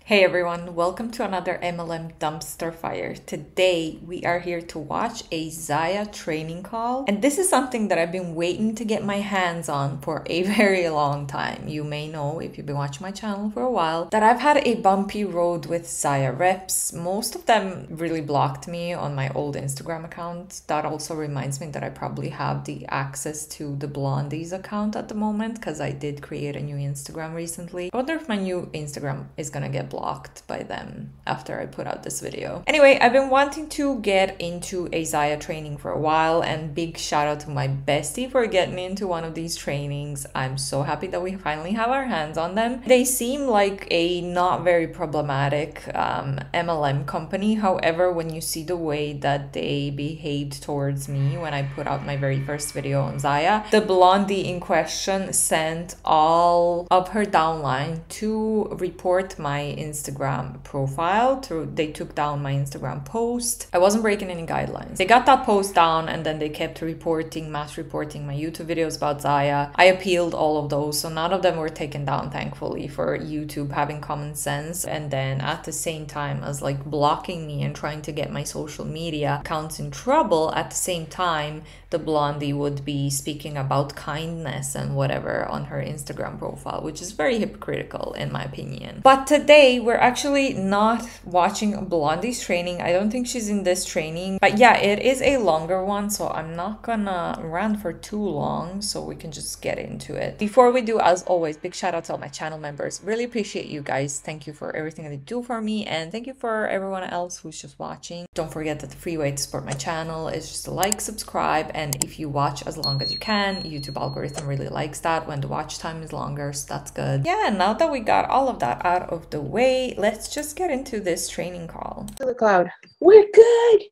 Hey everyone, welcome to another MLM dumpster fire. Today we are here to watch a ZYIA training call, and this is something that I've been waiting to get my hands on for a very long time. You may know, if you've been watching my channel for a while, that I've had a bumpy road with ZYIA reps. Most of them really blocked me on my old Instagram account. That also reminds me that I probably have the access to the Blondies account at the moment because I did create a new Instagram recently. I wonder if my new Instagram is gonna get blocked by them after I put out this video. Anyway, I've been wanting to get into a ZYIA training for a while, and big shout out to my bestie for getting into one of these trainings. I'm so happy that we finally have our hands on them. They seem like a not very problematic MLM company. However, when you see the way that they behaved towards me when I put out my very first video on ZYIA, the blondie in question sent all of her downline to report my Instagram profile. They took down my Instagram post. I wasn't breaking any guidelines. They got that post down, and then they kept mass reporting my YouTube videos about ZYIA. I appealed all of those, so none of them were taken down, thankfully, for YouTube having common sense. And then at the same time as like blocking me and trying to get my social media accounts in trouble, at the same time the blondie would be speaking about kindness and whatever on her Instagram profile, which is very hypocritical in my opinion. But today we're actually not watching Blondie's training. I don't think she's in this training, but yeah, it is a longer one, so I'm not gonna run for too long, so we can just get into it. Before we do, as always, big shout out to all my channel members. Really appreciate you guys. Thank you for everything that you do for me, and thank you for everyone else who's just watching. Don't forget that the free way to support my channel is just to like, subscribe, and if you watch as long as you can, YouTube algorithm really likes that when the watch time is longer, so that's good. Yeah, now that we got all of that out of the way, let's just get into this training call. To the cloud. We're good.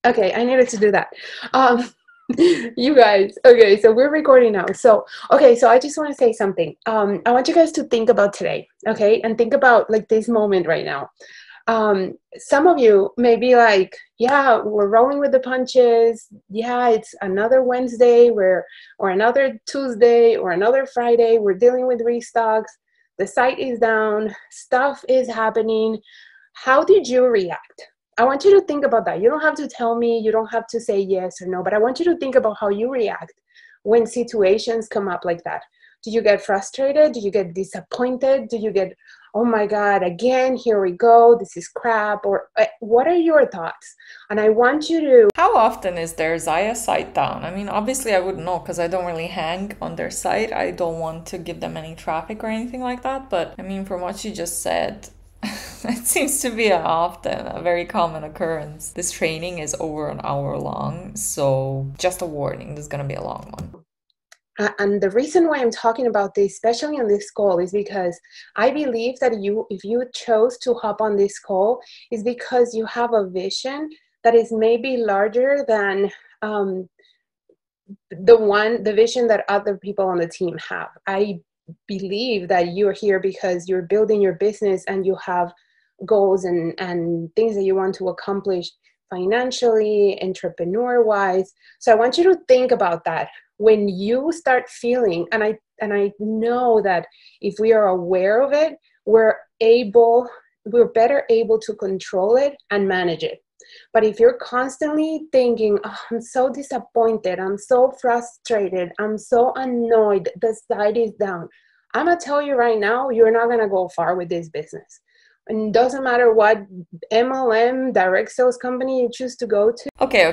Okay, I needed to do that. You guys, okay, so we're recording now. So I just want to say something. I want you guys to think about today, okay, and think about like this moment right now. Some of you may be like, yeah, we're rolling with the punches. Yeah, it's another Wednesday or another Tuesday or another Friday. We're dealing with restocks. The site is down. Stuff is happening. How did you react? I want you to think about that. You don't have to tell me. You don't have to say yes or no, but I want you to think about how you react when situations come up like that. Do you get frustrated? Do you get disappointed? Do you get, oh my God, again, here we go, this is crap? Or what are your thoughts? And I want you to... How often is their ZYIA site down? I mean, obviously I wouldn't know because I don't really hang on their site. I don't want to give them any traffic or anything like that. But I mean, from what you just said, it seems to be a very common occurrence. This training is over an hour long, so just a warning, this is gonna be a long one. And the reason why I'm talking about this, especially on this call, is because I believe that if you chose to hop on this call, is because you have a vision that is maybe larger than the vision that other people on the team have. I believe that you're here because you're building your business and you have goals and things that you want to accomplish financially, entrepreneur-wise. So I want you to think about that. When you start feeling, and I know that if we are aware of it, we're better able to control it and manage it. But if you're constantly thinking, oh, I'm so disappointed, I'm so frustrated, I'm so annoyed, the site is down, I'm gonna tell you right now, you're not gonna go far with this business. And it doesn't matter what MLM direct sales company you choose to go to. Okay.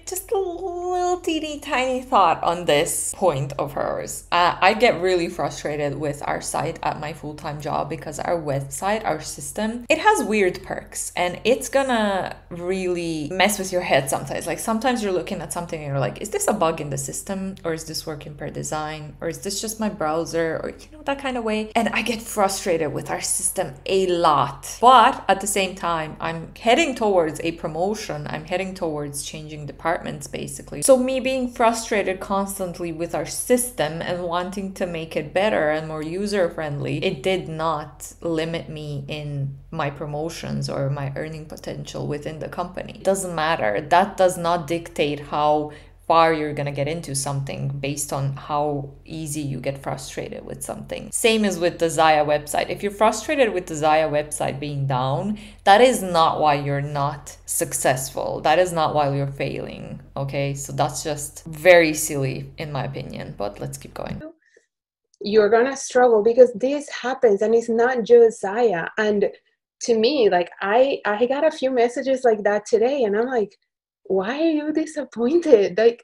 Just a little teeny tiny thought on this point of hers. I get really frustrated with our site at my full-time job because our website, our system, it has weird perks and it's gonna really mess with your head sometimes. Like sometimes you're looking at something and you're like, is this a bug in the system, or is this working per design, or is this just my browser, or that kind of way. And I get frustrated with our system a lot. But at the same time, I'm heading towards a promotion. I'm heading towards changing departments basically. So me being frustrated constantly with our system and wanting to make it better and more user friendly, it did not limit me in my promotions or my earning potential within the company. It doesn't matter. That does not dictate how far you're gonna get into something based on how easy you get frustrated with something. Same as with the ZYIA website. If you're frustrated with the ZYIA website being down, that is not why you're not successful. That is not why you're failing. Okay, so that's just very silly in my opinion, but let's keep going. You're gonna struggle because this happens, and it's not just ZYIA. And to me, like I got a few messages like that today, and I'm like, why are you disappointed? Like,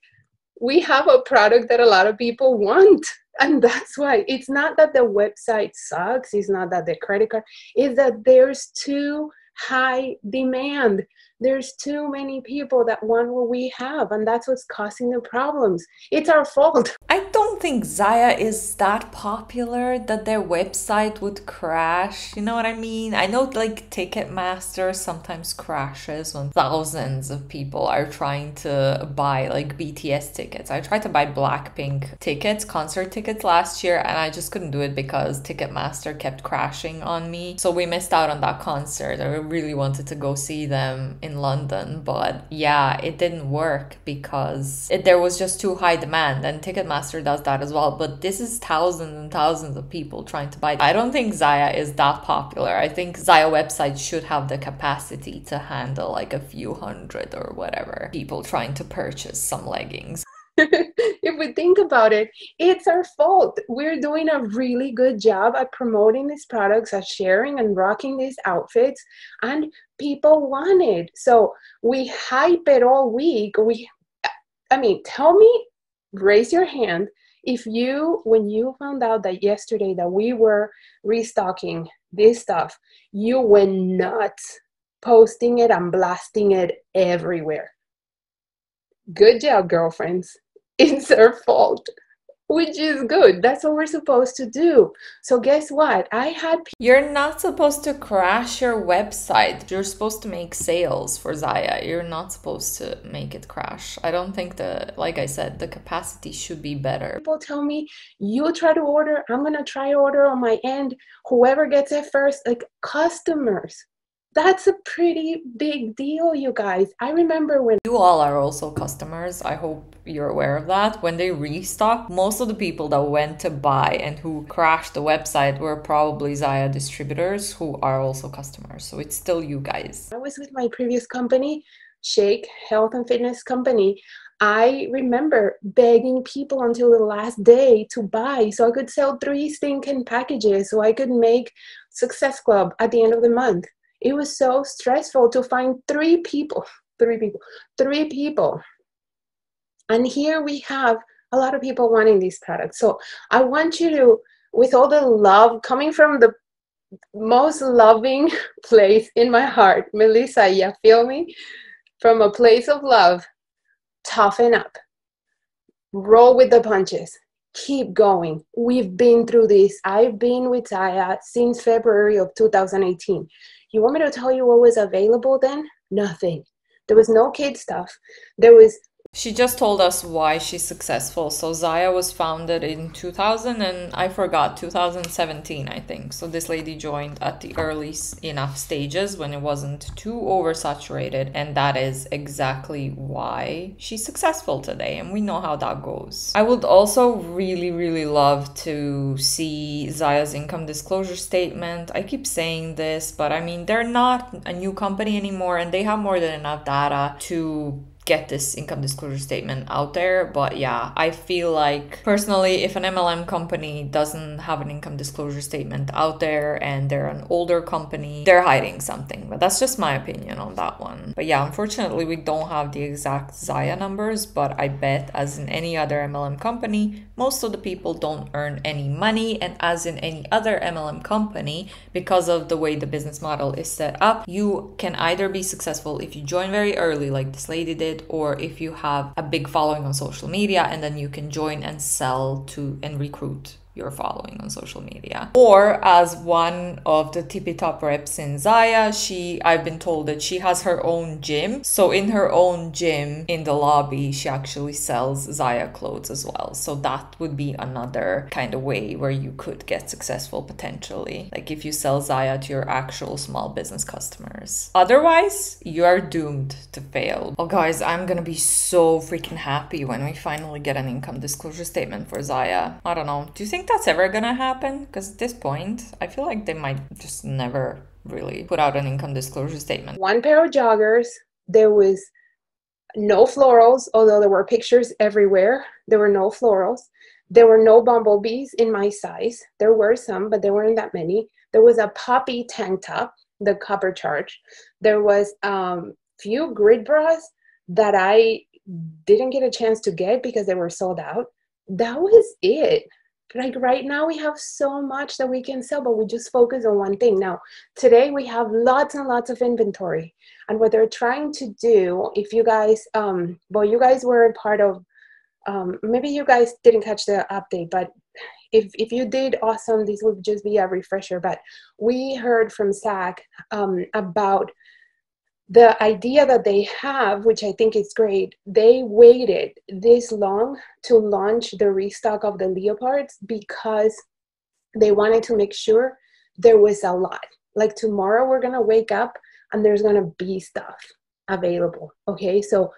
we have a product that a lot of people want, and that's why. It's not that the website sucks, it's not that the credit card, it's that there's too high demand. There's too many people that want what we have, and that's what's causing the problems. It's our fault. I don't think ZYIA is that popular that their website would crash. You know what I mean? I know like Ticketmaster sometimes crashes when thousands of people are trying to buy like BTS tickets. I tried to buy Blackpink tickets, concert tickets last year, and I just couldn't do it because Ticketmaster kept crashing on me. So we missed out on that concert. I really wanted to go see them in London, but yeah, it didn't work because there was just too high demand, and Ticketmaster does that as well. But this is thousands and thousands of people trying to buy. I don't think ZYIA is that popular. I think ZYIA website should have the capacity to handle like a few hundred or whatever people trying to purchase some leggings. If we think about it, it's our fault. We're doing a really good job at promoting these products, at sharing and rocking these outfits, and people want it. So we hype it all week. Tell me, raise your hand if you, when you found out that yesterday that we were restocking this stuff, you went nuts, posting it and blasting it everywhere. Good job, girlfriends. It's our fault, which is good. That's what we're supposed to do. So guess what? You're not supposed to crash your website. You're supposed to make sales for ZYIA. You're not supposed to make it crash. I don't think like I said, the capacity should be better. People tell me, you try to order, I'm going to try order on my end. Whoever gets it first, like customers. That's a pretty big deal, you guys. I remember when you all are also customers. I hope you're aware of that. When they restock, most of the people that went to buy and who crashed the website were probably ZYIA distributors who are also customers. So it's still you guys. I was with my previous company, Shake Health and Fitness Company. I remember begging people until the last day to buy so I could sell 3 stinking packages so I could make Success Club at the end of the month. It was so stressful to find 3 people. And here we have a lot of people wanting these products. So I want you to, with all the love coming from the most loving place in my heart, Melissa, you feel me? From a place of love, toughen up. Roll with the punches. Keep going. We've been through this. I've been with ZYIA since February of 2018. You want me to tell you what was available then? Nothing. There was no kid stuff. She just told us why she's successful. So ZYIA was founded in 2017, I think. So this lady joined at the early enough stages when it wasn't too oversaturated. And that is exactly why she's successful today. And we know how that goes. I would also really, really love to see ZYIA's income disclosure statement. I keep saying this, but I mean, they're not a new company anymore and they have more than enough data to get this income disclosure statement out there. But yeah, I feel like personally, if an MLM company doesn't have an income disclosure statement out there and they're an older company, they're hiding something. But that's just my opinion on that one. But yeah, unfortunately, we don't have the exact ZYIA numbers, but I bet as in any other MLM company, most of the people don't earn any money. And as in any other MLM company, because of the way the business model is set up, you can either be successful if you join very early, like this lady did, or if you have a big following on social media, and then you can join and sell to and recruit you're following on social media. Or as one of the tippy top reps in ZYIA, I've been told that she has her own gym. So in her own gym in the lobby, she actually sells ZYIA clothes as well. So that would be another kind of way where you could get successful potentially. Like if you sell ZYIA to your actual small business customers. Otherwise, you are doomed to fail. Oh guys, I'm gonna be so freaking happy when we finally get an income disclosure statement for ZYIA. I don't know. Do you think that's ever gonna happen? Because at this point, I feel like they might just never really put out an income disclosure statement. One pair of joggers. There was no florals, although there were pictures everywhere. There were no florals. There were no bumblebees in my size. There were some, but there weren't that many. There was a poppy tank top, the copper charge. There was few grid bras that I didn't get a chance to get because they were sold out. That was it. Like right now we have so much that we can sell, but we just focus on one thing. Now, today we have lots and lots of inventory. And what they're trying to do, if you guys, well, you guys were a part of, maybe you guys didn't catch the update, but if you did, awesome, this would just be a refresher. But we heard from Zach about the idea that they have, which I think is great. They waited this long to launch the restock of the leopards because they wanted to make sure there was a lot. Like tomorrow we're gonna wake up and there's gonna be stuff available. Okay, so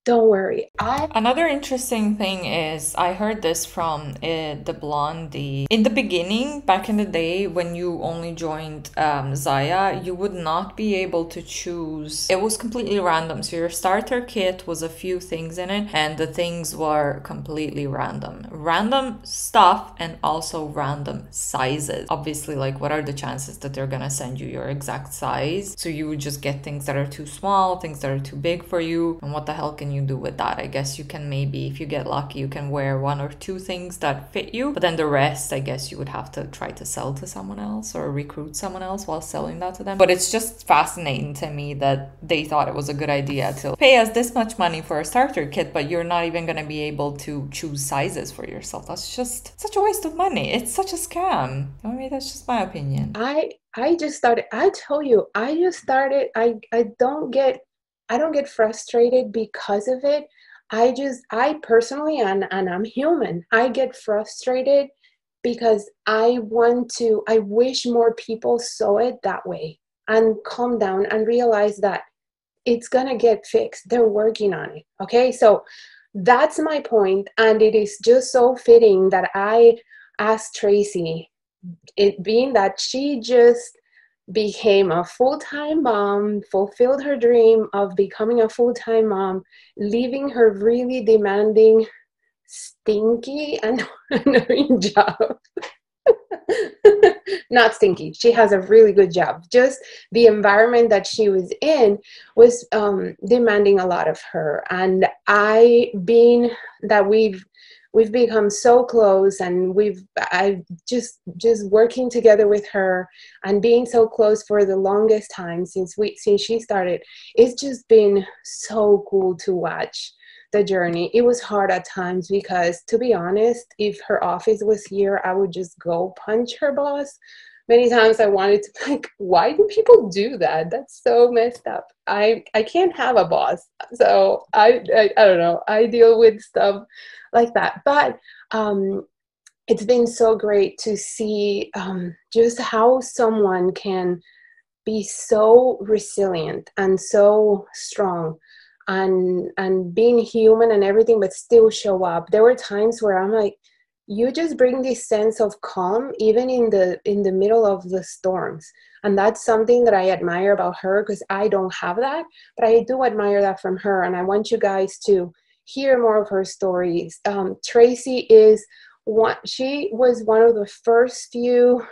don't worry. Another interesting thing is I heard this from the Blondie. In the beginning, back in the day, when you only joined ZYIA, you would not be able to choose. It was completely random. So your starter kit was a few things in it, and the things were completely random. Random stuff and also random sizes. Obviously, like what are the chances that they're gonna send you your exact size? So you would just get things that are too small, things that are too big for you, and what the hell can you do with that? I guess you can maybe, if you get lucky, you can wear one or two things that fit you, but then the rest, I guess you would have to try to sell to someone else or recruit someone else while selling that to them. But it's just fascinating to me that they thought it was a good idea to pay us this much money for a starter kit, but you're not even going to be able to choose sizes for yourself. That's just such a waste of money. It's such a scam. I mean, that's just my opinion. I just started, I tell you, I just started, I don't get frustrated because of it. I personally, and I'm human, I get frustrated because I wish more people saw it that way and calm down and realize that it's gonna get fixed. They're working on it. Okay, so that's my point, and it is just so fitting that I asked Tracy, it being that she just became a full-time mom, fulfilled her dream of becoming a full-time mom, leaving her really demanding, stinky, and annoying job. Not stinky. She has a really good job. Just the environment that she was in was demanding a lot of her. And being that we've become so close, and I just working together with her and being so close for the longest time since she started. It's just been so cool to watch the journey. It was hard at times because, to be honest, if her office was here, I would just go punch her boss. Many times I wanted to, like, why do people do that? That's so messed up. I can't have a boss. So I don't know. I deal with stuff like that. But it's been so great to see just how someone can be so resilient and so strong and being human and everything, but still show up. There were times where I'm like, you just bring this sense of calm even in the middle of the storms. And that's something that I admire about her, because I don't have that, but I do admire that from her. And I want you guys to hear more of her stories. Tracy she was one of the first few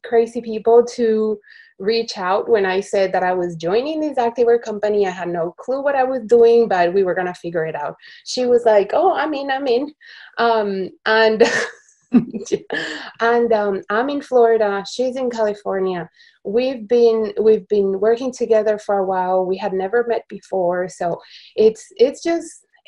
crazy people to reach out when I said that I was joining this activewear company. I had no clue what I was doing, but we were going to figure it out. She was like, oh, I'm in. And I'm in Florida. She's in California. We've been working together for a while. We had never met before. So it's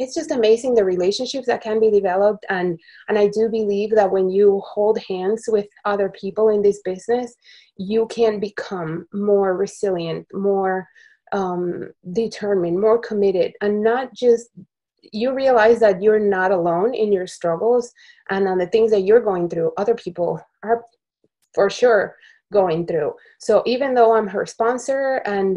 it's just amazing the relationships that can be developed. And I do believe that when you hold hands with other people in this business, you can become more resilient, more determined, more committed, and not just, you realize that you're not alone in your struggles and on the things that you're going through, other people are for sure going through. So even though I'm her sponsor, and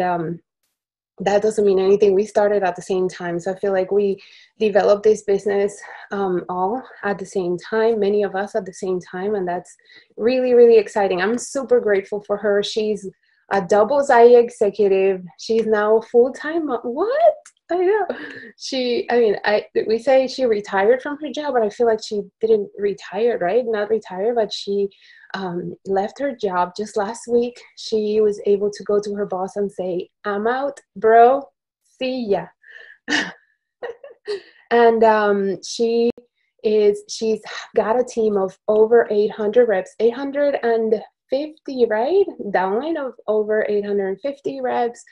that doesn't mean anything, we started at the same time. So I feel like we developed this business all at the same time, many of us at the same time. And that's really, really exciting. I'm super grateful for her. She's a double ZYIA executive. She's now full-time. What? I know. We say she retired from her job, but I feel like she didn't retire, right? Not retire, but she left her job just last week. She was able to go to her boss and say, "I'm out, bro. See ya." And she's got a team of over 800 reps, 850, right? Downline of over 850 reps.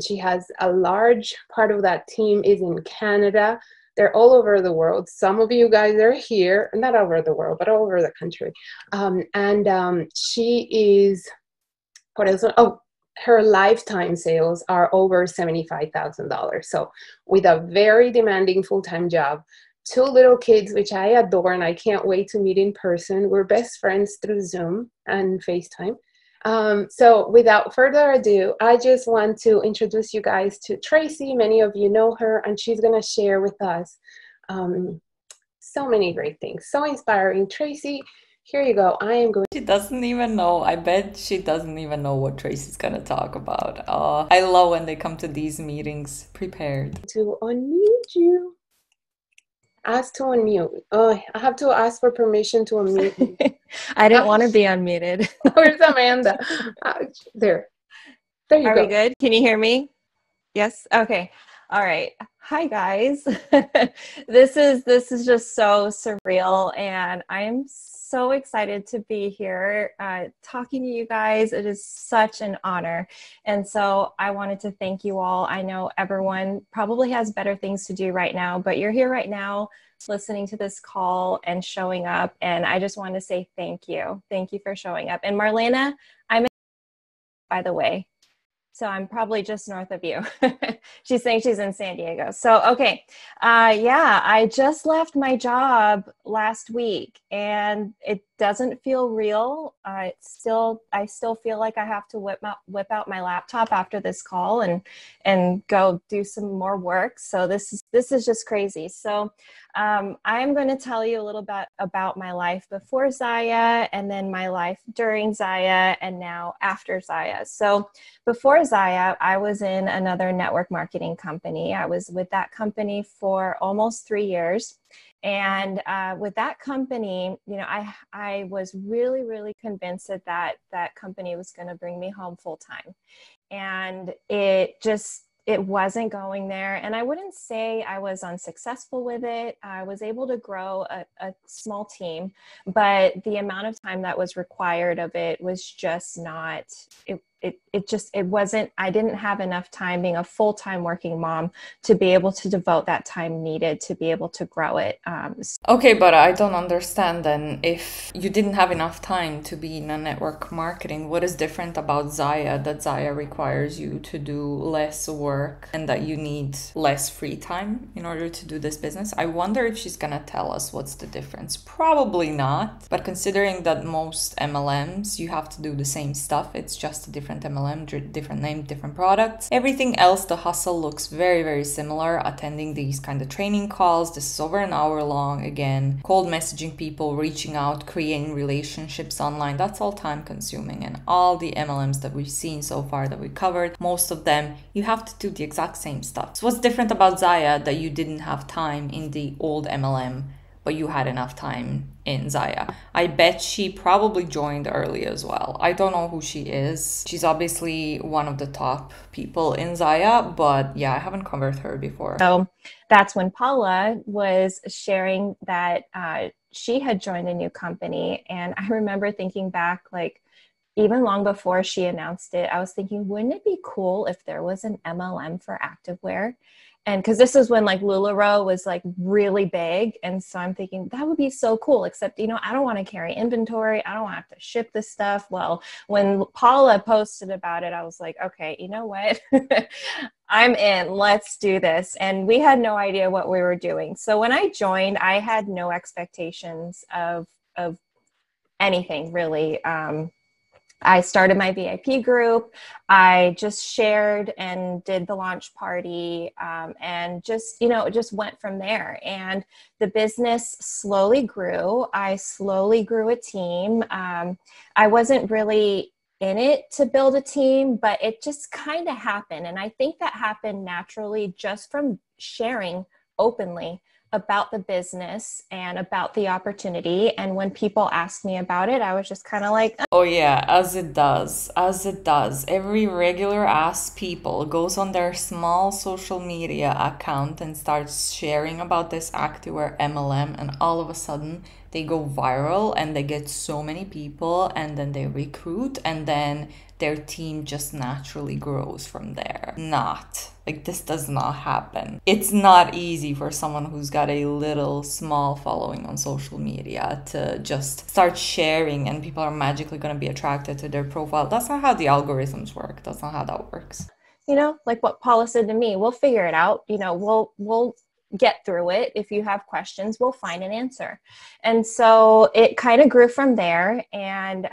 She has a large part of that team is in Canada. They're all over the world. Some of you guys are here, not over the world, but all over the country. She is, what else? Oh, her lifetime sales are over $75,000. So with a very demanding full-time job, 2 little kids, which I adore, and I can't wait to meet in person. We're best friends through Zoom and FaceTime. So without further ado, I just want to introduce you guys to Tracy. Many of you know her, and she's going to share with us so many great things. So inspiring. Tracy, here you go. I am going. She doesn't even know. I bet she doesn't even know what Tracy's going to talk about. I love when they come to these meetings prepared. To unmute you. Ask to unmute. I have to ask for permission to unmute. I didn't want to be unmuted. Where's Amanda? There you go. Are we good? Can you hear me? Yes? Okay. All right. Hi guys. This is just so surreal, and I am so excited to be here talking to you guys. It is such an honor. And so I wanted to thank you all. I know everyone probably has better things to do right now, but you're here right now listening to this call and showing up. And I just want to say thank you. Thank you for showing up. And Marlena, I'm in, by the way. So I'm probably just north of you. She's saying she's in San Diego. So, okay. Yeah, I just left my job last week and it doesn't feel real. I still feel like I have to whip out my laptop after this call and go do some more work. So this is just crazy. So I'm going to tell you a little bit about my life before ZYIA, and then my life during ZYIA, and now after ZYIA. So before ZYIA, I was in another network marketing company. I was with that company for almost 3 years. And with that company, you know, I was really, really convinced that that company was going to bring me home full time. And it wasn't going there. And I wouldn't say I was unsuccessful with it. I was able to grow a small team, but the amount of time that was required of it was just not, it wasn't, I didn't have enough time being a full-time working mom to be able to devote that time needed to be able to grow it. Okay, but I don't understand then. If you didn't have enough time to be in a network marketing, what is different about ZYIA that ZYIA requires you to do less work and that you need less free time in order to do this business? I wonder if she's gonna tell us what's the difference. Probably not, but considering that most MLMs, you have to do the same stuff, it's just a different MLM, different name, different products. Everything else, the hustle looks very, very similar. Attending these kind of training calls, this is over an hour long. Again, cold messaging people, reaching out, creating relationships online, that's all time consuming. And all the MLMs that we've seen so far that we covered, most of them, you have to do the exact same stuff. So what's different about ZYIA that you didn't have time in the old MLM, but you had enough time in ZYIA? I bet she probably joined early as well. I don't know who she is. She's obviously one of the top people in ZYIA, but yeah, I haven't covered her before. So that's when Paula was sharing that she had joined a new company. And I remember thinking back, like, even long before she announced it, I was thinking, wouldn't it be cool if there was an MLM for activewear? And because this is when like LuLaRoe was like really big. And so I'm thinking that would be so cool, except, you know, I don't want to carry inventory. I don't want to have to ship this stuff. Well, when Paula posted about it, I was like, okay, you know what? I'm in, let's do this. And we had no idea what we were doing. So when I joined, I had no expectations of anything really. I started my VIP group. I just shared and did the launch party, and just, you know, it just went from there. And the business slowly grew. I slowly grew a team. I wasn't really in it to build a team, but it just kind of happened. And I think that happened naturally just from sharing openly about the business and about the opportunity. And when people asked me about it, I was just kind of like, Oh yeah, as it does, as it does. Every regular ass people goes on their small social media account and starts sharing about this active or MLM, and all of a sudden they go viral and they get so many people, and then they recruit, and then their team just naturally grows from there. Not. Like, this does not happen. It's not easy for someone who's got a little small following on social media to just start sharing and people are magically going to be attracted to their profile. That's not how the algorithms work. That's not how that works. you know, like what Paula said to me, we'll figure it out. You know, we'll get through it. If you have questions, we'll find an answer. And so it kind of grew from there. And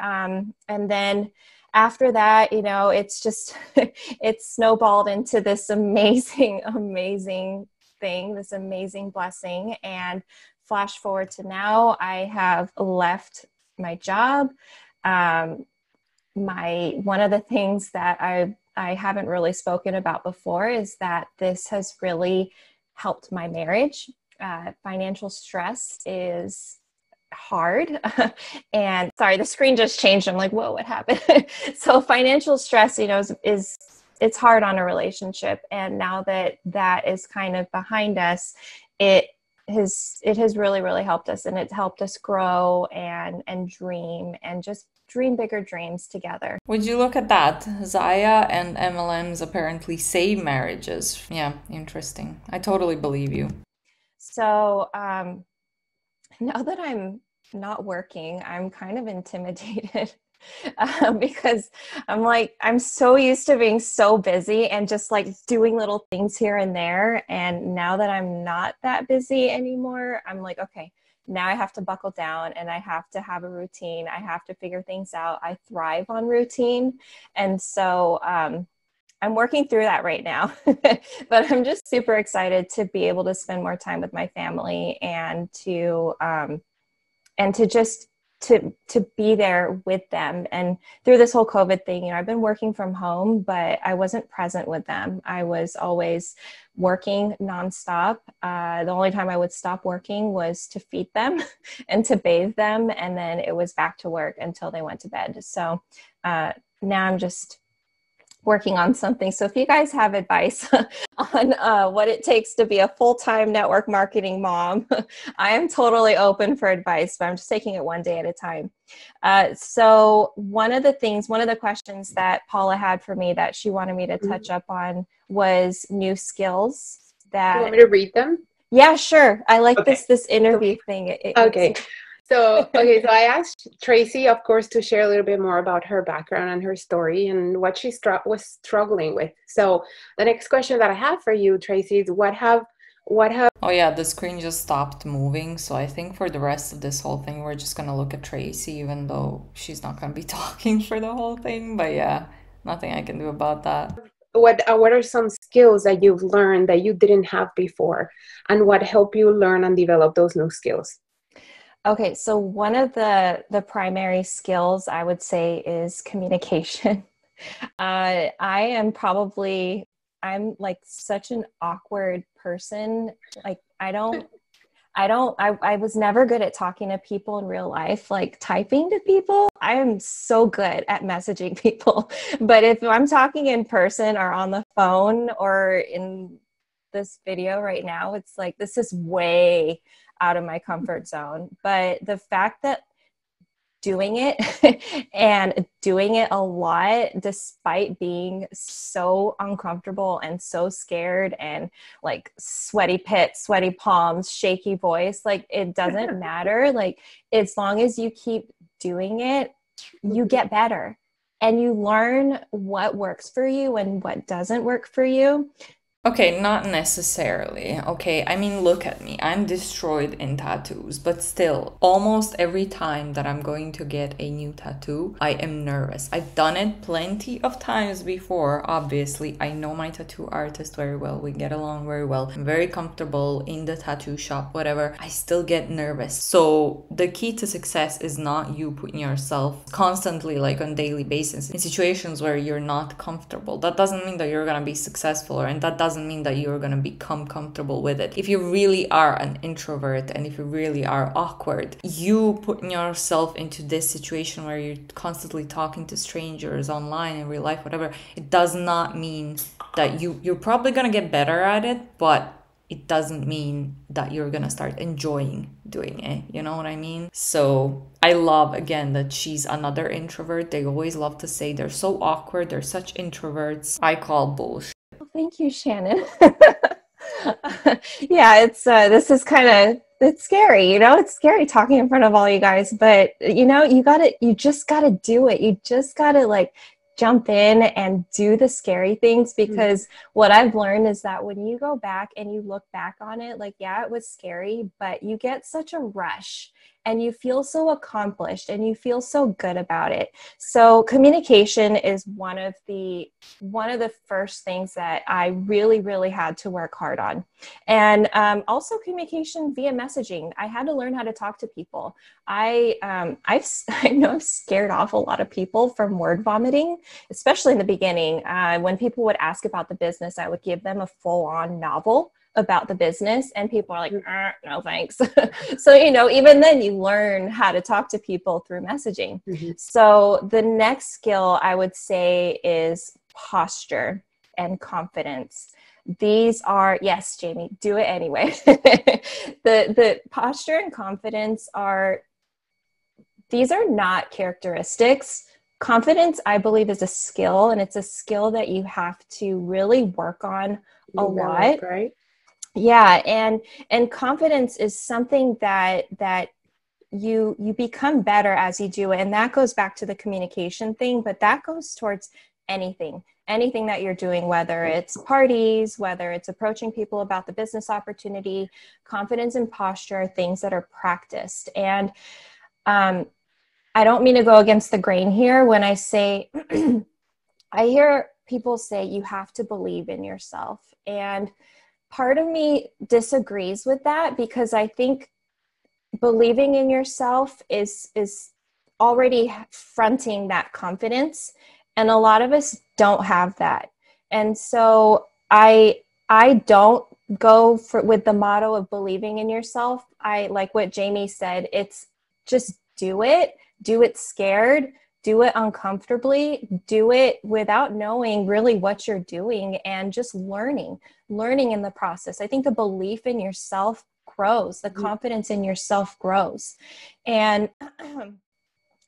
then after that, you know, it's just, it's snowballed into this amazing, amazing thing, this amazing blessing. And flash forward to now, I have left my job. One of the things that I haven't really spoken about before is that this has really helped my marriage. Financial stress is hard. And sorry, the screen just changed. I'm like, whoa, what happened? So financial stress, you know, is it's hard on a relationship. And now that that is kind of behind us, it has really, really helped us, and it's helped us grow and dream and just dream bigger dreams together. Would you look at that? ZYIA and MLMs apparently save marriages. Yeah, interesting. I totally believe you. So now that I'm not working, I'm kind of intimidated because I'm like, I'm so used to being so busy and just like doing little things here and there. And now that I'm not that busy anymore, I'm like, okay, now I have to buckle down and I have to have a routine. I have to figure things out. I thrive on routine. And so I'm working through that right now, but I'm just super excited to be able to spend more time with my family and to just to be there with them. And through this whole COVID thing, you know, I've been working from home, but I wasn't present with them. I was always working nonstop. The only time I would stop working was to feed them and to bathe them. And then it was back to work until they went to bed. So now I'm just working on something. So if you guys have advice on what it takes to be a full-time network marketing mom, I am totally open for advice, but I'm just taking it one day at a time. So one of the questions that Paula had for me that she wanted me to touch up on was new skills that— Do you want me to read them? Yeah, sure. I like this interview thing. Okay. So I asked Tracy, of course, to share a little bit more about her background and her story and what she was struggling with. So the next question that I have for you, Tracy, is what have Oh yeah, the screen just stopped moving. So I think for the rest of this whole thing, we're just gonna look at Tracy, even though she's not gonna be talking for the whole thing. But yeah, nothing I can do about that. What are some skills that you've learned that you didn't have before, and what helped you learn and develop those new skills? Okay, so one of the primary skills I would say is communication. I'm like such an awkward person. Like I was never good at talking to people in real life, like typing to people. I am so good at messaging people. But if I'm talking in person or on the phone or in this video right now, it's like, this is way out of my comfort zone. But the fact that doing it and doing it a lot despite being so uncomfortable and so scared and like sweaty pits, sweaty palms, shaky voice. Like it doesn't matter. Like as long as you keep doing it, you get better and you learn what works for you and what doesn't work for you. Okay, not necessarily. Okay, I mean, look at me. I'm destroyed in tattoos, but still, almost every time that I'm going to get a new tattoo, I am nervous. I've done it plenty of times before, obviously. I know my tattoo artist very well. We get along very well. I'm very comfortable in the tattoo shop, whatever. I still get nervous. So the key to success is not you putting yourself constantly, like on daily basis, in situations where you're not comfortable. That doesn't mean that you're gonna be successful, and that doesn't mean that you're going to become comfortable with it. If you really are an introvert and if you really are awkward, you putting yourself into this situation where you're constantly talking to strangers online in real life, whatever, it does not mean that you're probably going to get better at it, but it doesn't mean that you're gonna start enjoying doing it. You know what I mean? So I love, again, that she's another introvert. They always love to say they're so awkward, they're such introverts. I call bullshit. Well, thank you, Shannon. Yeah, it's this is kind of, it's scary, you know, it's scary talking in front of all you guys, but you know, you just gotta do it. You just gotta like jump in and do the scary things, because what I've learned is that when you go back and you look back on it, like, yeah, it was scary, but you get such a rush and you feel so accomplished and you feel so good about it. So communication is one of the first things that I really, really had to work hard on. And also communication via messaging. I had to learn how to talk to people. I know I've scared off a lot of people from word vomiting, especially in the beginning. When people would ask about the business, I would give them a full-on novel about the business, and people are like, no thanks. So, you know, even then you learn how to talk to people through messaging. So the next skill I would say is posture and confidence. These are, yes, Jamie, do it anyway. The posture and confidence these are not characteristics. Confidence, I believe, is a skill, and it's a skill that you have to really work on a lot. Right? Yeah, and confidence is something that you become better as you do it, and that goes back to the communication thing, but that goes towards anything that you're doing, whether it's parties, whether it's approaching people about the business opportunity. Confidence and posture are things that are practiced. And I don't mean to go against the grain here when I say, I hear people say you have to believe in yourself. And part of me disagrees with that, because I think believing in yourself is already fronting that confidence. And a lot of us don't have that. And so I don't go with the motto of believing in yourself. I like what Jamie said. It's just do it scared, do it uncomfortably, do it without knowing really what you're doing, and just learning in the process. I think the belief in yourself grows, the confidence in yourself grows. And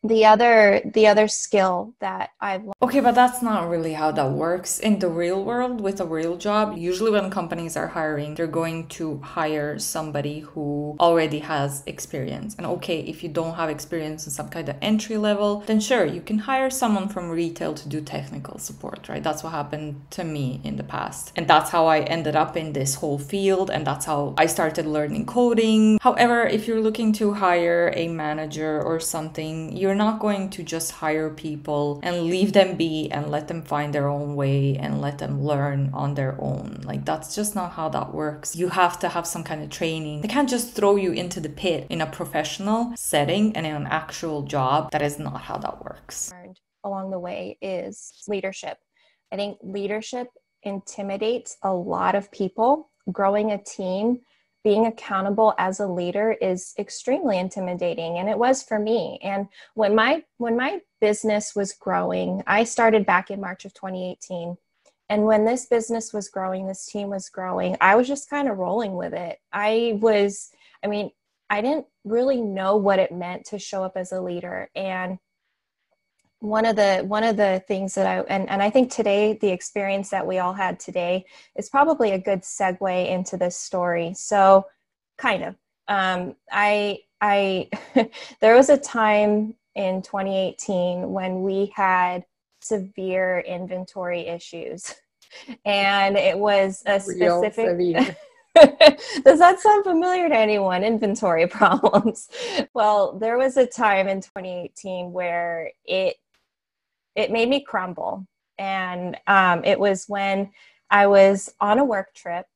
the other skill that I've learned. Okay, but that's not really how that works in the real world with a real job. Usually when companies are hiring, they're going to hire somebody who already has experience. And okay, if you don't have experience in some kind of entry level, then sure, you can hire someone from retail to do technical support, right? That's what happened to me in the past. And that's how I ended up in this whole field, and that's how I started learning coding. However, if you're looking to hire a manager or something, you're not going to just hire people and leave them be and let them find their own way and let them learn on their own. Like, that's just not how that works. You have to have some kind of training. They can't just throw you into the pit in a professional setting and in an actual job. That is not how that works. Along the way is leadership. I think leadership intimidates a lot of people. Growing a team, being accountable as a leader is extremely intimidating, and it was for me. And when my business was growing, I started back in March of 2018. And when this business was growing, this team was growing, I was just kind of rolling with it. I I didn't really know what it meant to show up as a leader. And one of the things that and I think today, the experience that we all had today is probably a good segue into this story. So kind of, I there was a time in 2018 when we had severe inventory issues, and it was a specific. Does that sound familiar to anyone? Inventory problems. Well, there was a time in 2018 where it made me crumble. And it was when I was on a work trip.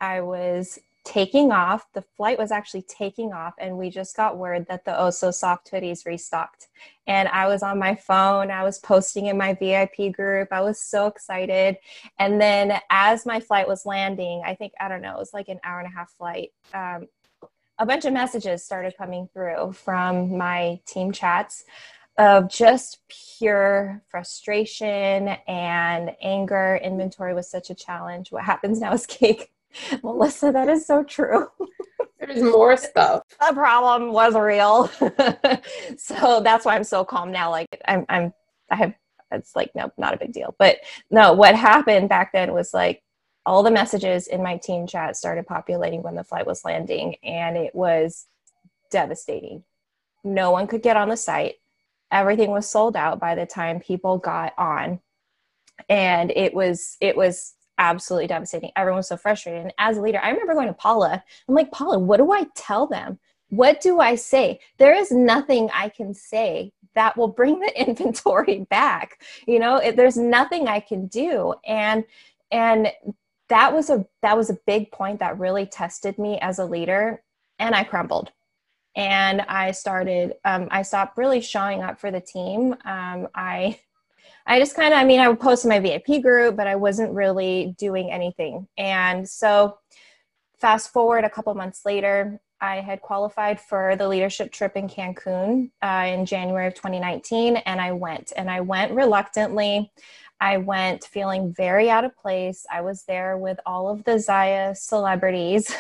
I was taking off. The flight was actually taking off, and we just got word that the Oh So Soft hoodies restocked. And I was on my phone. I was posting in my VIP group. I was so excited. And then as my flight was landing, I don't know, it was like an hour and a half flight. A bunch of messages started coming through from my team chats of just pure frustration and anger. Inventory was such a challenge. What happens now is cake. Melissa, that is so true. There's more stuff. The problem was real. So that's why I'm so calm now. Like it's like, no, not a big deal. But no, what happened back then was like all the messages in my team chat started populating when the flight was landing, and it was devastating. No one could get on the site. Everything was sold out by the time people got on. And it was absolutely devastating. Everyone was so frustrated. And as a leader, I remember going to Paula. I'm like, Paula, what do I tell them? What do I say? There is nothing I can say that will bring the inventory back. There's nothing I can do. And that was a big point that really tested me as a leader. And I crumbled. And I stopped really showing up for the team. I just I would post in my VIP group, but I wasn't really doing anything. And so fast forward a couple months later, I had qualified for the leadership trip in Cancun in January of 2019. And I went reluctantly. I went feeling very out of place. I was there with all of the ZYIA celebrities.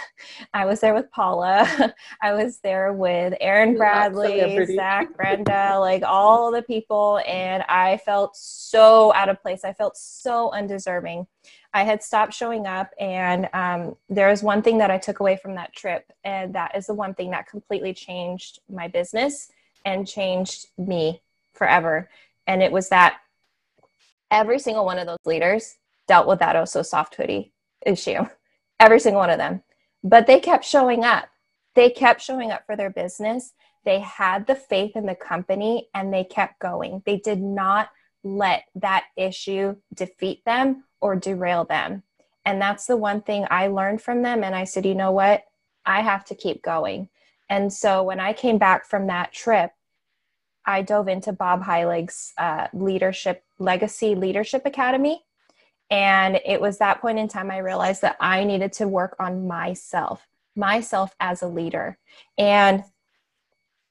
I was there with Paula. I was there with Aaron Bradley, Zach, Brenda, like all the people. And I felt so out of place. I felt so undeserving. I had stopped showing up. And there was one thing that I took away from that trip. And that is the one thing that completely changed my business and changed me forever. And it was that every single one of those leaders dealt with that Oh So Soft hoodie issue. Every single one of them. But they kept showing up. They kept showing up for their business. They had the faith in the company, and they kept going. They did not let that issue defeat them or derail them. And that's the one thing I learned from them. And I said, you know what? I have to keep going. And so when I came back from that trip, I dove into Bob Heilig's Legacy Leadership Academy. And it was that point in time I realized that I needed to work on myself as a leader. And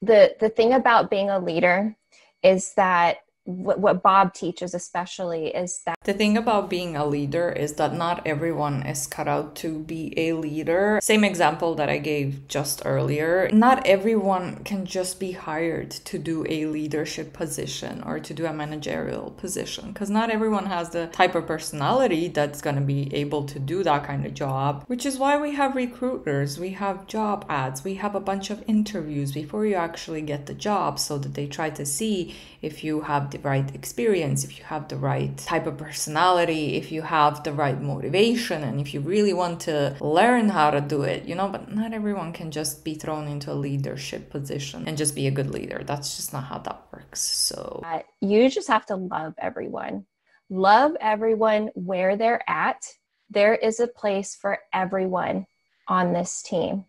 the thing about being a leader is that what Bob teaches especially is that the thing about being a leader is that not everyone is cut out to be a leader. Same example that I gave just earlier. Not everyone can just be hired to do a leadership position or to do a managerial position, because not everyone has the type of personality that's going to be able to do that kind of job, which is why we have recruiters, we have job ads, we have a bunch of interviews before you actually get the job, so that they try to see if you have the right experience, if you have the right type of personality, if you have the right motivation, and if you really want to learn how to do it, but not everyone can just be thrown into a leadership position and just be a good leader. That's just not how that works. So you just have to love everyone. Love everyone where they're at. There is a place for everyone on this team.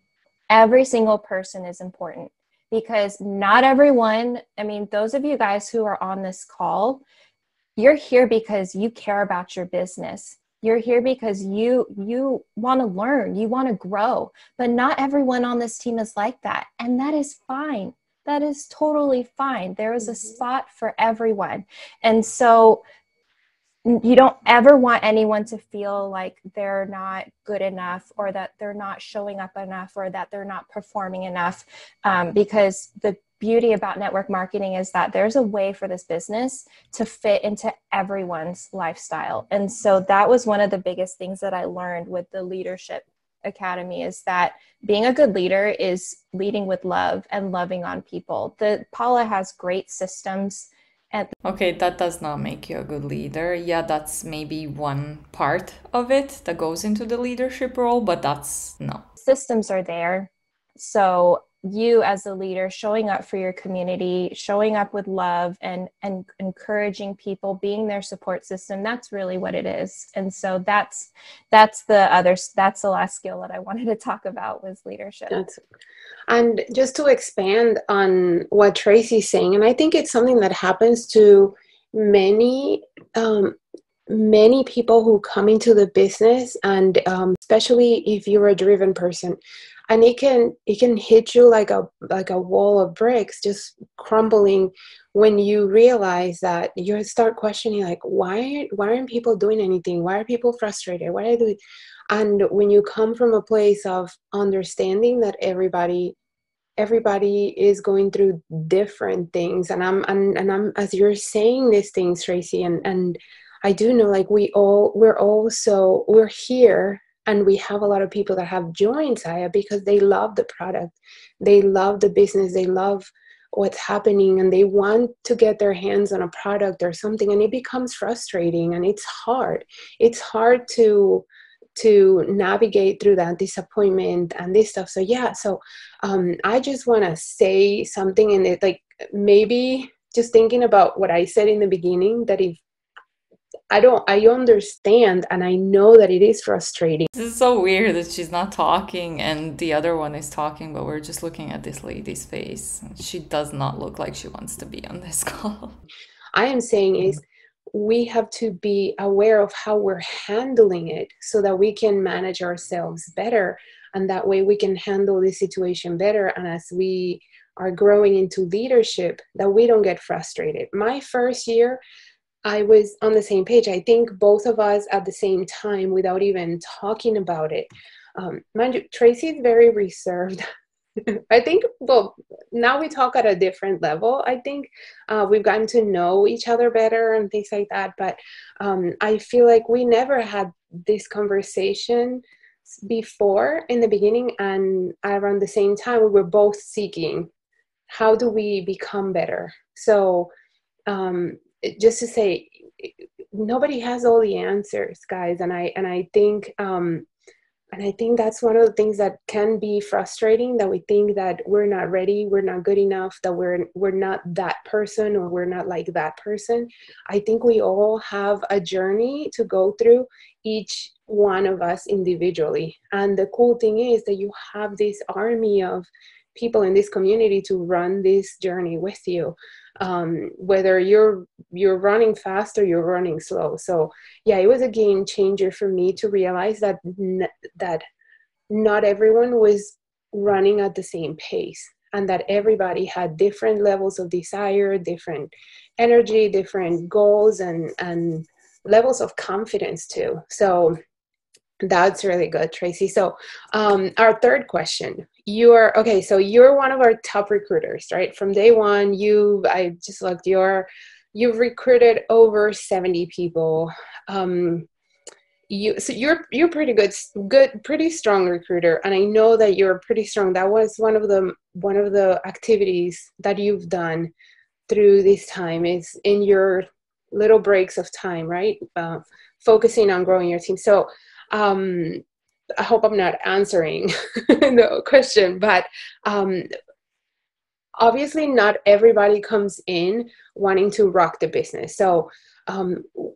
Every single person is important. Because not everyone, those of you guys who are on this call, you're here because you care about your business. You're here because you want to learn, you want to grow. But not everyone on this team is like that. And that is fine. That is totally fine. There is a spot for everyone. And so you don't ever want anyone to feel like they're not good enough, or that they're not showing up enough, or that they're not performing enough. Because the beauty about network marketing is that there's a way for this business to fit into everyone's lifestyle. And so that was one of the biggest things that I learned with the Leadership Academy, is that being a good leader is leading with love and loving on people. Paula has great systems. And Okay, that does not make you a good leader. Yeah, that's maybe one part of it that goes into the leadership role, but that's no. systems are there. So you as a leader showing up for your community, showing up with love and encouraging people, being their support system, that's really what it is. And so that's the last skill that I wanted to talk about, was leadership. And just to expand on what Tracy's saying, and I think it's something that happens to many many people who come into the business, and especially if you're a driven person, and it can hit you like a wall of bricks, just crumbling, when you realize that you start questioning, like, why aren't people doing anything? Why are people frustrated? Why are they? And when you come from a place of understanding that everybody is going through different things, and I'm as you're saying these things, Tracy, and I do know, like, we're here, and we have a lot of people that have joined ZYIA because they love the product, they love the business, they love what's happening, and they want to get their hands on a product or something, and it becomes frustrating, and it's hard to navigate through that disappointment and this stuff. So yeah, I just want to say something in it, like, maybe just thinking about what I said in the beginning, that if I understand, and I know that it is frustrating. This is so weird that she's not talking and the other one is talking, but we're just looking at this lady's face. She does not look like she wants to be on this call. I am saying is, we have to be aware of how we're handling it so that we can manage ourselves better, and that way we can handle the situation better. And as we are growing into leadership, that we don't get frustrated. My first year, I was on the same page. I think both of us at the same time, without even talking about it. Mind you, Tracy is very reserved. I think, well, now we talk at a different level. I think we've gotten to know each other better and things like that. But I feel like we never had this conversation before in the beginning. And around the same time, we were both seeking, how do we become better? So just to say, nobody has all the answers, guys. And I think that's one of the things that can be frustrating, that we think that we're not ready, we're not good enough, that we're not that person, or we're not like that person. I think we all have a journey to go through, each one of us individually. And the cool thing is that you have this army of people in this community to run this journey with you, whether you're running fast or you're running slow. So yeah, it was a game changer for me to realize that not everyone was running at the same pace, and that everybody had different levels of desire, different energy, different goals, and levels of confidence too. So that's really good, Tracy. So our third question, you're one of our top recruiters, right? From day one, you've recruited over 70 people. You're pretty good, pretty strong recruiter. And I know that you're pretty strong. That was one of the activities that you've done through this time, is in your little breaks of time, right? Focusing on growing your team. So I hope I'm not answering the question, but obviously not everybody comes in wanting to rock the business. So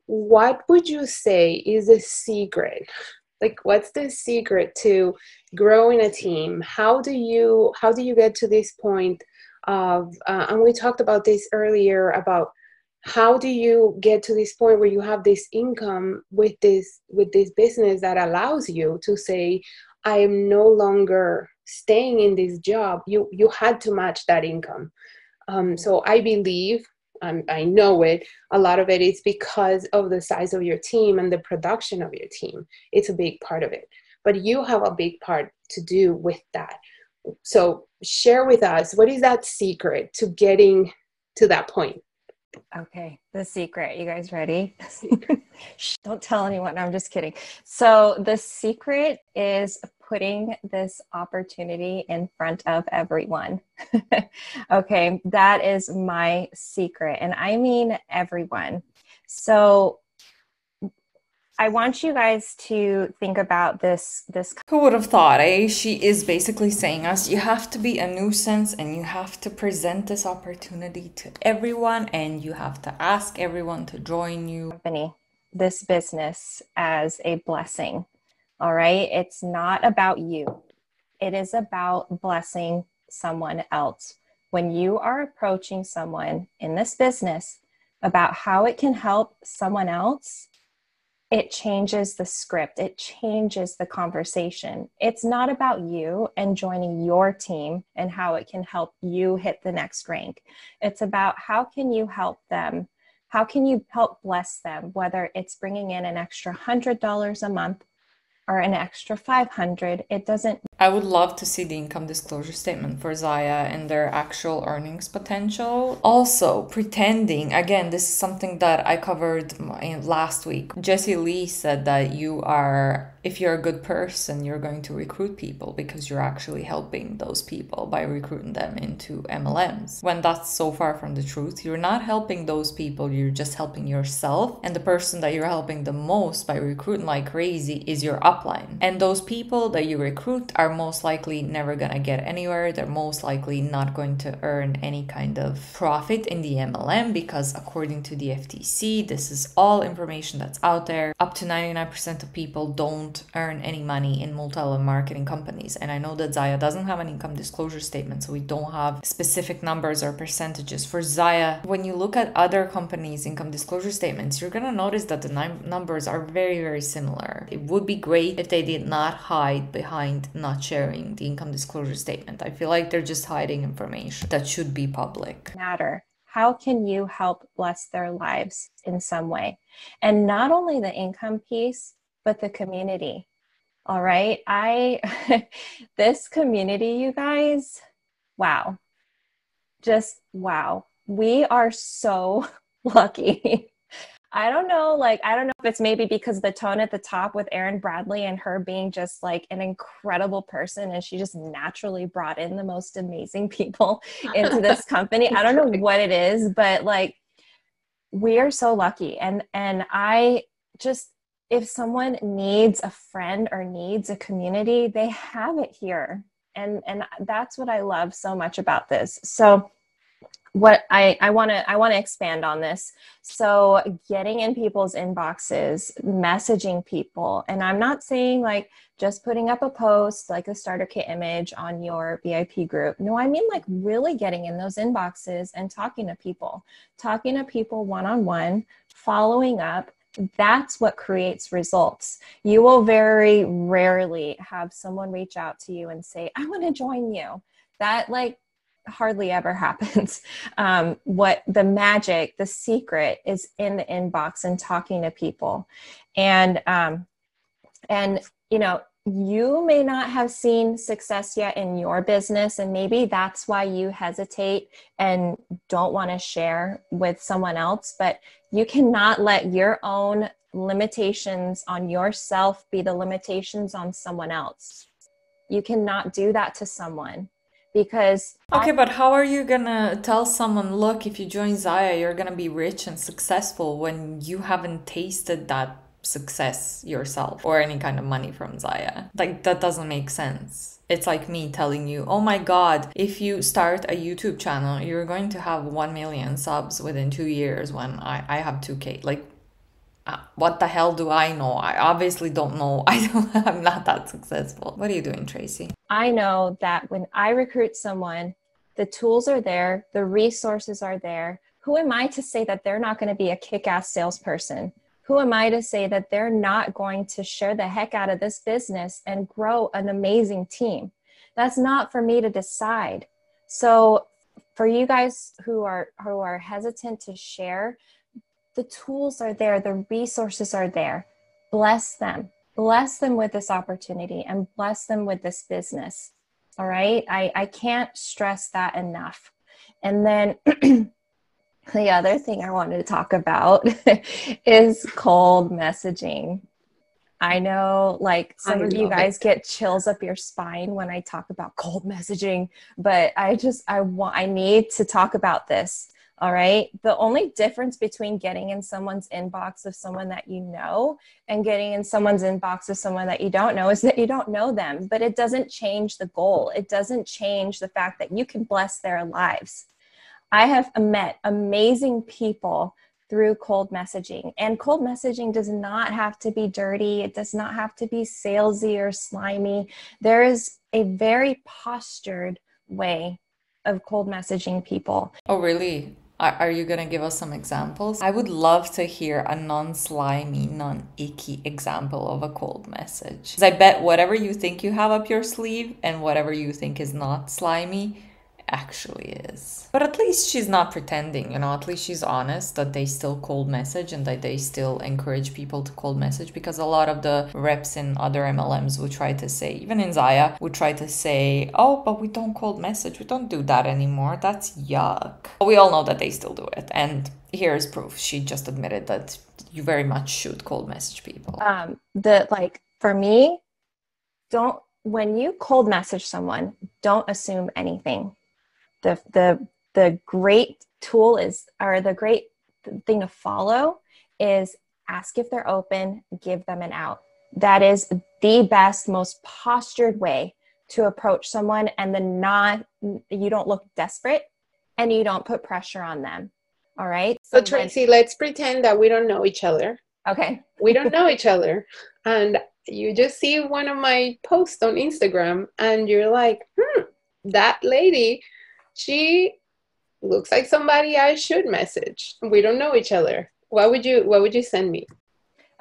what would you say is the secret? Like, what's the secret to growing a team? How do you get to this point of, and we talked about this earlier, about how do you get to this point where you have this income with this business that allows you to say, I am no longer staying in this job. You had to match that income. So I believe I know it. A lot of it is because of the size of your team and the production of your team. It's a big part of it. But you have a big part to do with that. So share with us, what is that secret to getting to that point? Okay, the secret. You guys ready? Shh, don't tell anyone. I'm just kidding. So the secret is putting this opportunity in front of everyone. Okay, that is my secret. And I mean everyone. So I want you guys to think about this. Who would have thought, eh? She is basically saying us, you have to be a nuisance and you have to present this opportunity to everyone and you have to ask everyone to join you. Company, this business as a blessing. All right. It's not about you. It is about blessing someone else. When you are approaching someone in this business about how it can help someone else, it changes the script. It changes the conversation. It's not about you and joining your team and how it can help you hit the next rank. It's about how can you help them? How can you help bless them? Whether it's bringing in an extra $100 a month or an extra 500, it doesn't. I would love to see the income disclosure statement for ZYIA and their actual earnings potential. Also, pretending, again, this is something that I covered in last week. Jessie Lee said that if you're a good person, you're going to recruit people because you're actually helping those people by recruiting them into MLMs. When that's so far from the truth, you're not helping those people, you're just helping yourself. And the person that you're helping the most by recruiting like crazy is your upline. And those people that you recruit are most likely never gonna get anywhere. They're most likely not going to earn any kind of profit in the MLM because according to the FTC, this is all information that's out there. Up to 99% of people don't earn any money in multi-level marketing companies. And I know that ZYIA doesn't have an income disclosure statement, so we don't have specific numbers or percentages. For ZYIA, when you look at other companies' income disclosure statements, you're gonna notice that the numbers are very, very similar. It would be great if they did not hide behind not sharing the income disclosure statement. I feel like they're just hiding information that should be public. Matter. How can you help bless their lives in some way? And not only the income piece, but the community. All right. This community, you guys, wow. Just wow. We are so lucky. I don't know if it's maybe because the tone at the top with Erin Bradley and her being just like an incredible person and she just naturally brought in the most amazing people into this company. I don't know what it is, but like we are so lucky. And I just, if someone needs a friend or needs a community, they have it here. And that's what I love so much about this. So what I want to expand on this. So getting in people's inboxes, messaging people, and I'm not saying like just putting up a post like a starter kit image on your VIP group. No, I mean like really getting in those inboxes and talking to people one-on-one, following up. That's what creates results. You will very rarely have someone reach out to you and say, I want to join you. That like hardly ever happens. What the magic, the secret is in the inbox and talking to people. And you know, you may not have seen success yet in your business, and maybe that's why you hesitate and don't want to share with someone else, but you cannot let your own limitations on yourself be the limitations on someone else. You cannot do that to someone. Because okay, but how are you gonna tell someone, look, if you join ZYIA, you're gonna be rich and successful when you haven't tasted that success yourself or any kind of money from ZYIA? Like, that doesn't make sense. It's like me telling you, oh my God, if you start a YouTube channel, you're going to have 1 million subs within 2 years when I have 2K. Like, what the hell do I know? I obviously don't know. I'm not that successful. What are you doing, Tracy? I know that when I recruit someone, the tools are there, the resources are there. Who am I to say that they're not going to be a kick-ass salesperson? Who am I to say that they're not going to share the heck out of this business and grow an amazing team? That's not for me to decide. So for you guys who are hesitant to share, the tools are there, the resources are there. Bless them with this opportunity and bless them with this business. All right. I can't stress that enough. And then the other thing I wanted to talk about is cold messaging. I know like some of you guys get chills up your spine when I talk about cold messaging, but I need to talk about this. All right. The only difference between getting in someone's inbox of someone that you know and getting in someone's inbox of someone that you don't know is that you don't know them, but it doesn't change the goal. It doesn't change the fact that you can bless their lives. I have met amazing people through cold messaging, and cold messaging does not have to be dirty. It does not have to be salesy or slimy. There is a very postured way of cold messaging people. Oh, really? Are you going to give us some examples? I would love to hear a non-slimy, non-icky example of a cold message. Because I bet whatever you think you have up your sleeve and whatever you think is not slimy actually is. But at least she's not pretending, you know, at least she's honest that they still cold message and that they still encourage people to cold message, because a lot of the reps in other MLMs would try to say, even in ZYIA, would try to say, oh, but we don't cold message, we don't do that anymore, that's yuck. But we all know that they still do it, and here's proof. She just admitted that you very much should cold message people. For me, when you cold message someone, don't assume anything. The great tool is, or the great thing to follow is ask if they're open, give them an out. That is the best, most postured way to approach someone, and then you don't look desperate and you don't put pressure on them. All right. So Tracy, let's pretend that we don't know each other. Okay. We don't know each other. And you just see one of my posts on Instagram and you're like, that lady, she looks like somebody I should message. We don't know each other. What would you send me?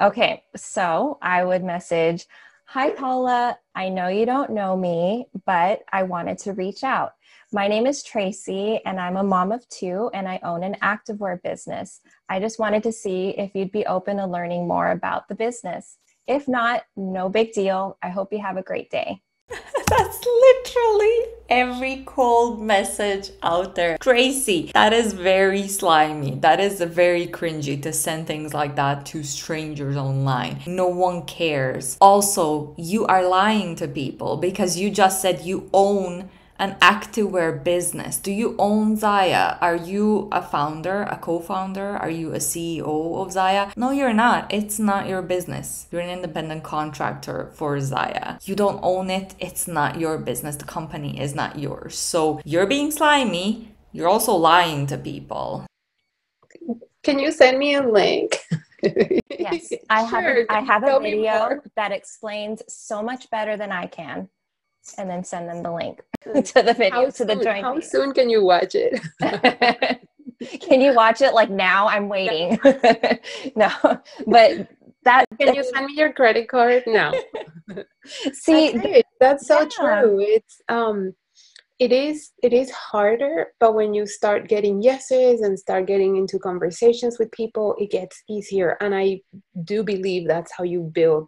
Okay, so I would message, hi Paula, I know you don't know me, but I wanted to reach out. My name is Tracy and I'm a mom of 2 and I own an activewear business. I just wanted to see if you'd be open to learning more about the business. If not, no big deal. I hope you have a great day. That's literally every cold message out there. Tracy, that is very slimy. That is very cringy to send things like that to strangers online. No one cares. Also, you are lying to people because you just said you own an activewear business. Do you own ZYIA? Are you a founder, a co-founder? Are you a CEO of ZYIA? No, you're not. It's not your business. You're an independent contractor for ZYIA. You don't own it. It's not your business. The company is not yours. So you're being slimy. You're also lying to people. Can you send me a link? Yes, I have a video that explains so much better than I can. And then send them the link to the video, to the joint. How soon can you watch it? Can you watch it like now? I'm waiting. No, but that. Can you send me your credit card? No. See, that's so true. It's it is harder, but when you start getting yeses and start getting into conversations with people, it gets easier. And I do believe that's how you build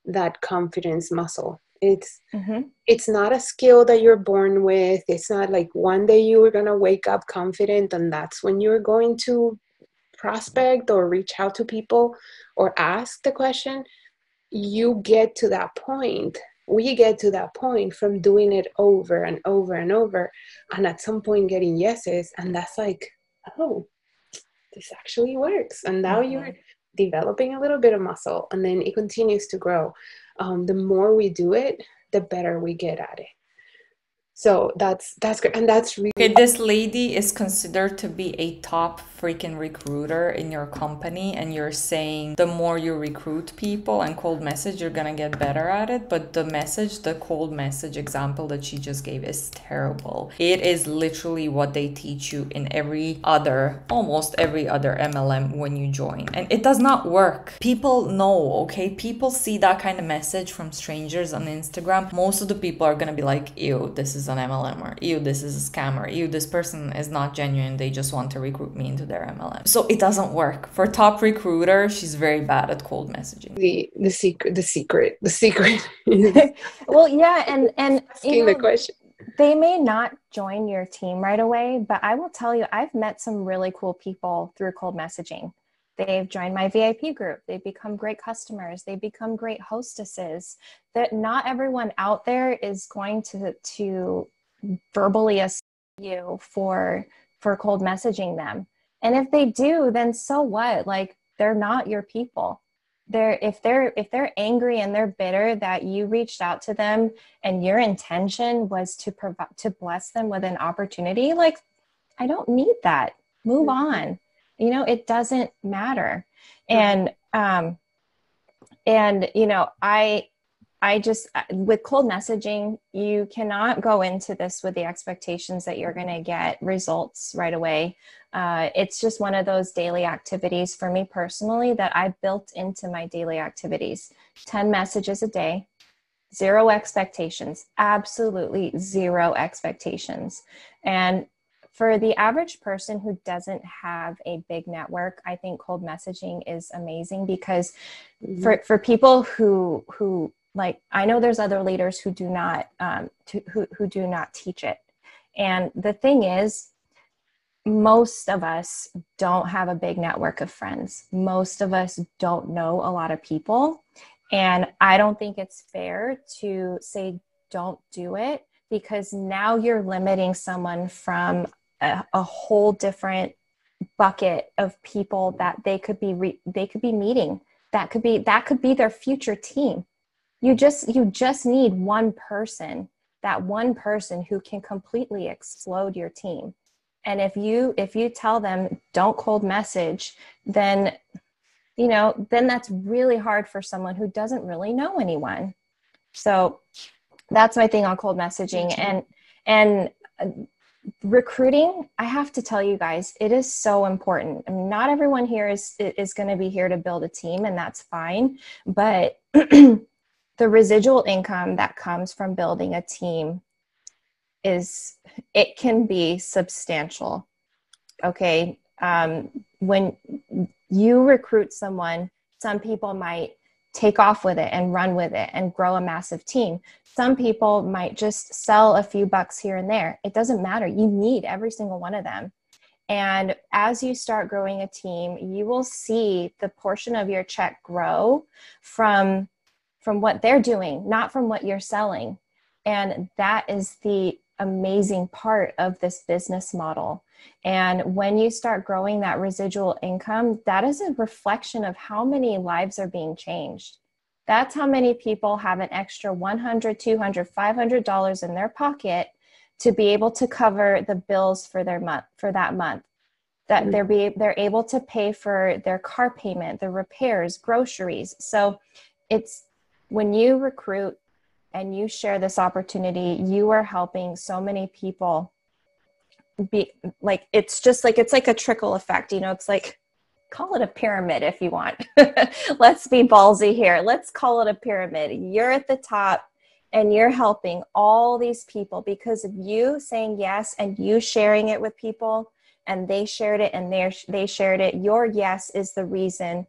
that confidence muscle. It's not a skill that you're born with. It's not like one day you are going to wake up confident and that's when you're going to prospect or reach out to people or ask the question. You get to that point. We get to that point from doing it over and over and over, and at some point getting yeses, and that's like, oh, this actually works. And now you're developing a little bit of muscle, and then it continues to grow. The more we do it, the better we get at it. So that's great. And that's really... Okay, this lady is considered to be a top freaking recruiter in your company, and you're saying the more you recruit people and cold message, you're gonna get better at it. But the cold message example that she just gave is terrible. It is literally what they teach you in almost every other MLM when you join. And it does not work. People know, okay? People see that kind of message from strangers on Instagram. Most of the people are gonna be like, ew, this is is an MLM, or ew, this is a scam, or ew, this person is not genuine, they just want to recruit me into their MLM. So it doesn't work. For top recruiter, she's very bad at cold messaging. The secret is Well, yeah, and asking the question. they may not join your team right away, but I will tell you, I've met some really cool people through cold messaging. They've joined my VIP group. They've become great customers. They become great hostesses. That not everyone out there is going to verbally assault you for cold messaging them. And if they do, then so what? Like, they're not your people. If they're angry and they're bitter that you reached out to them and your intention was to bless them with an opportunity, like, I don't need that. Move on. You know, it doesn't matter. And you know, I just, with cold messaging, you cannot go into this with the expectations that you're going to get results right away. It's just one of those daily activities for me personally that I built into my daily activities. 10 messages a day, 0 expectations, absolutely 0 expectations. And for the average person who doesn't have a big network, I think cold messaging is amazing because for people who like, I know there's other leaders who do not who do not teach it. And the thing is, most of us don't have a big network of friends. Most of us don't know a lot of people. And I don't think it's fair to say, don't do it, because now you're limiting someone from a whole different bucket of people that they could be meeting. That could be their future team. You just need one person, that one person who can completely explode your team. And if you tell them don't cold message, then that's really hard for someone who doesn't really know anyone. So that's my thing on cold messaging. And recruiting, I have to tell you guys, it is so important. I mean, not everyone here is going to be here to build a team, and that's fine. But the residual income that comes from building a team it can be substantial. Okay. When you recruit someone, some people might take off with it and run with it and grow a massive team. Some people might just sell a few bucks here and there. It doesn't matter. You need every single one of them. And as you start growing a team, you will see the portion of your check grow from what they're doing, not from what you're selling. And that is the amazing part of this business model. And when you start growing that residual income, that is a reflection of how many lives are being changed. That's how many people have an extra $100, $200, $500 in their pocket to be able to cover the bills for that month. That they're able to pay for their car payment, the repairs, groceries. So it's when you recruit and you share this opportunity, you are helping so many people be like, it's like a trickle effect. It's like, call it a pyramid if you want. Let's be ballsy here. Let's call it a pyramid. You're at the top and you're helping all these people because of you saying yes and you sharing it with people, and they shared it and they shared it. Your yes is the reason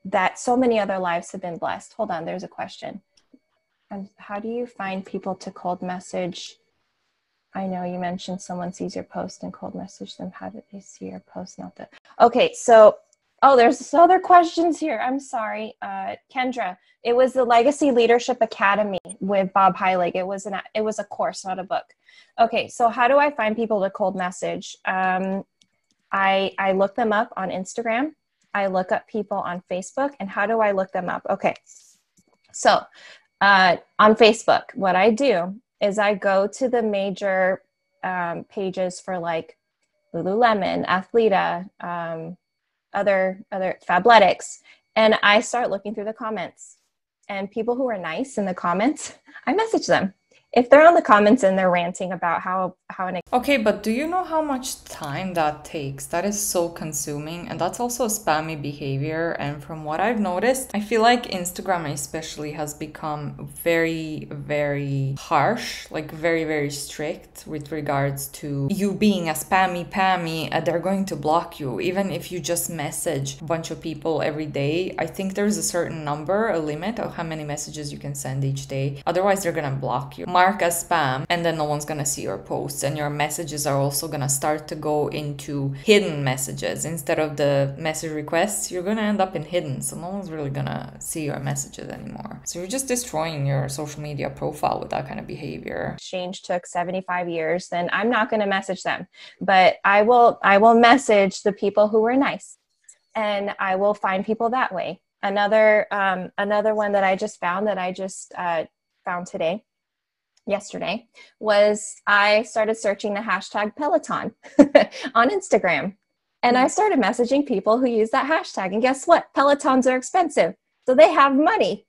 that so many other lives have been blessed. Hold on, there's a question. How do you find people to cold message? I know you mentioned someone sees your post and cold message them. How did they see your post? Okay, so, there's other questions here. I'm sorry. Kendra, it was the Legacy Leadership Academy with Bob Heilig. It was a course, not a book. Okay, so how do I find people to cold message? I look them up on Instagram. I look up people on Facebook. And how do I look them up? Okay, so on Facebook, what I do is I go to the major pages for like Lululemon, Athleta, other Fabletics, and I start looking through the comments. And people who are nice in the comments, I message them. if they're on the comments and they're ranting about how an Okay, but do you know how much time that takes? That is so consuming, and that's also spammy behavior. And from what I've noticed, I feel like Instagram especially has become very, very harsh, like very, very strict with regards to you being a spammy pammy, and they're going to block you. Even if you just message a bunch of people every day, I think there's a certain number, a limit of how many messages you can send each day. Otherwise, they're gonna block you. Mark as spam, and then no one's gonna see your posts, and your messages are also gonna start to go into hidden messages. Instead of the message requests, you're gonna end up in hidden, so no one's really gonna see your messages anymore. So you're just destroying your social media profile with that kind of behavior. exchange took 75 years, then I'm not going to message them, but I will message the people who were nice, and I will find people that way. Another one that I just found found yesterday, was I started searching the hashtag Peloton on Instagram. And I started messaging people who use that hashtag. And guess what? Pelotons are expensive, so they have money.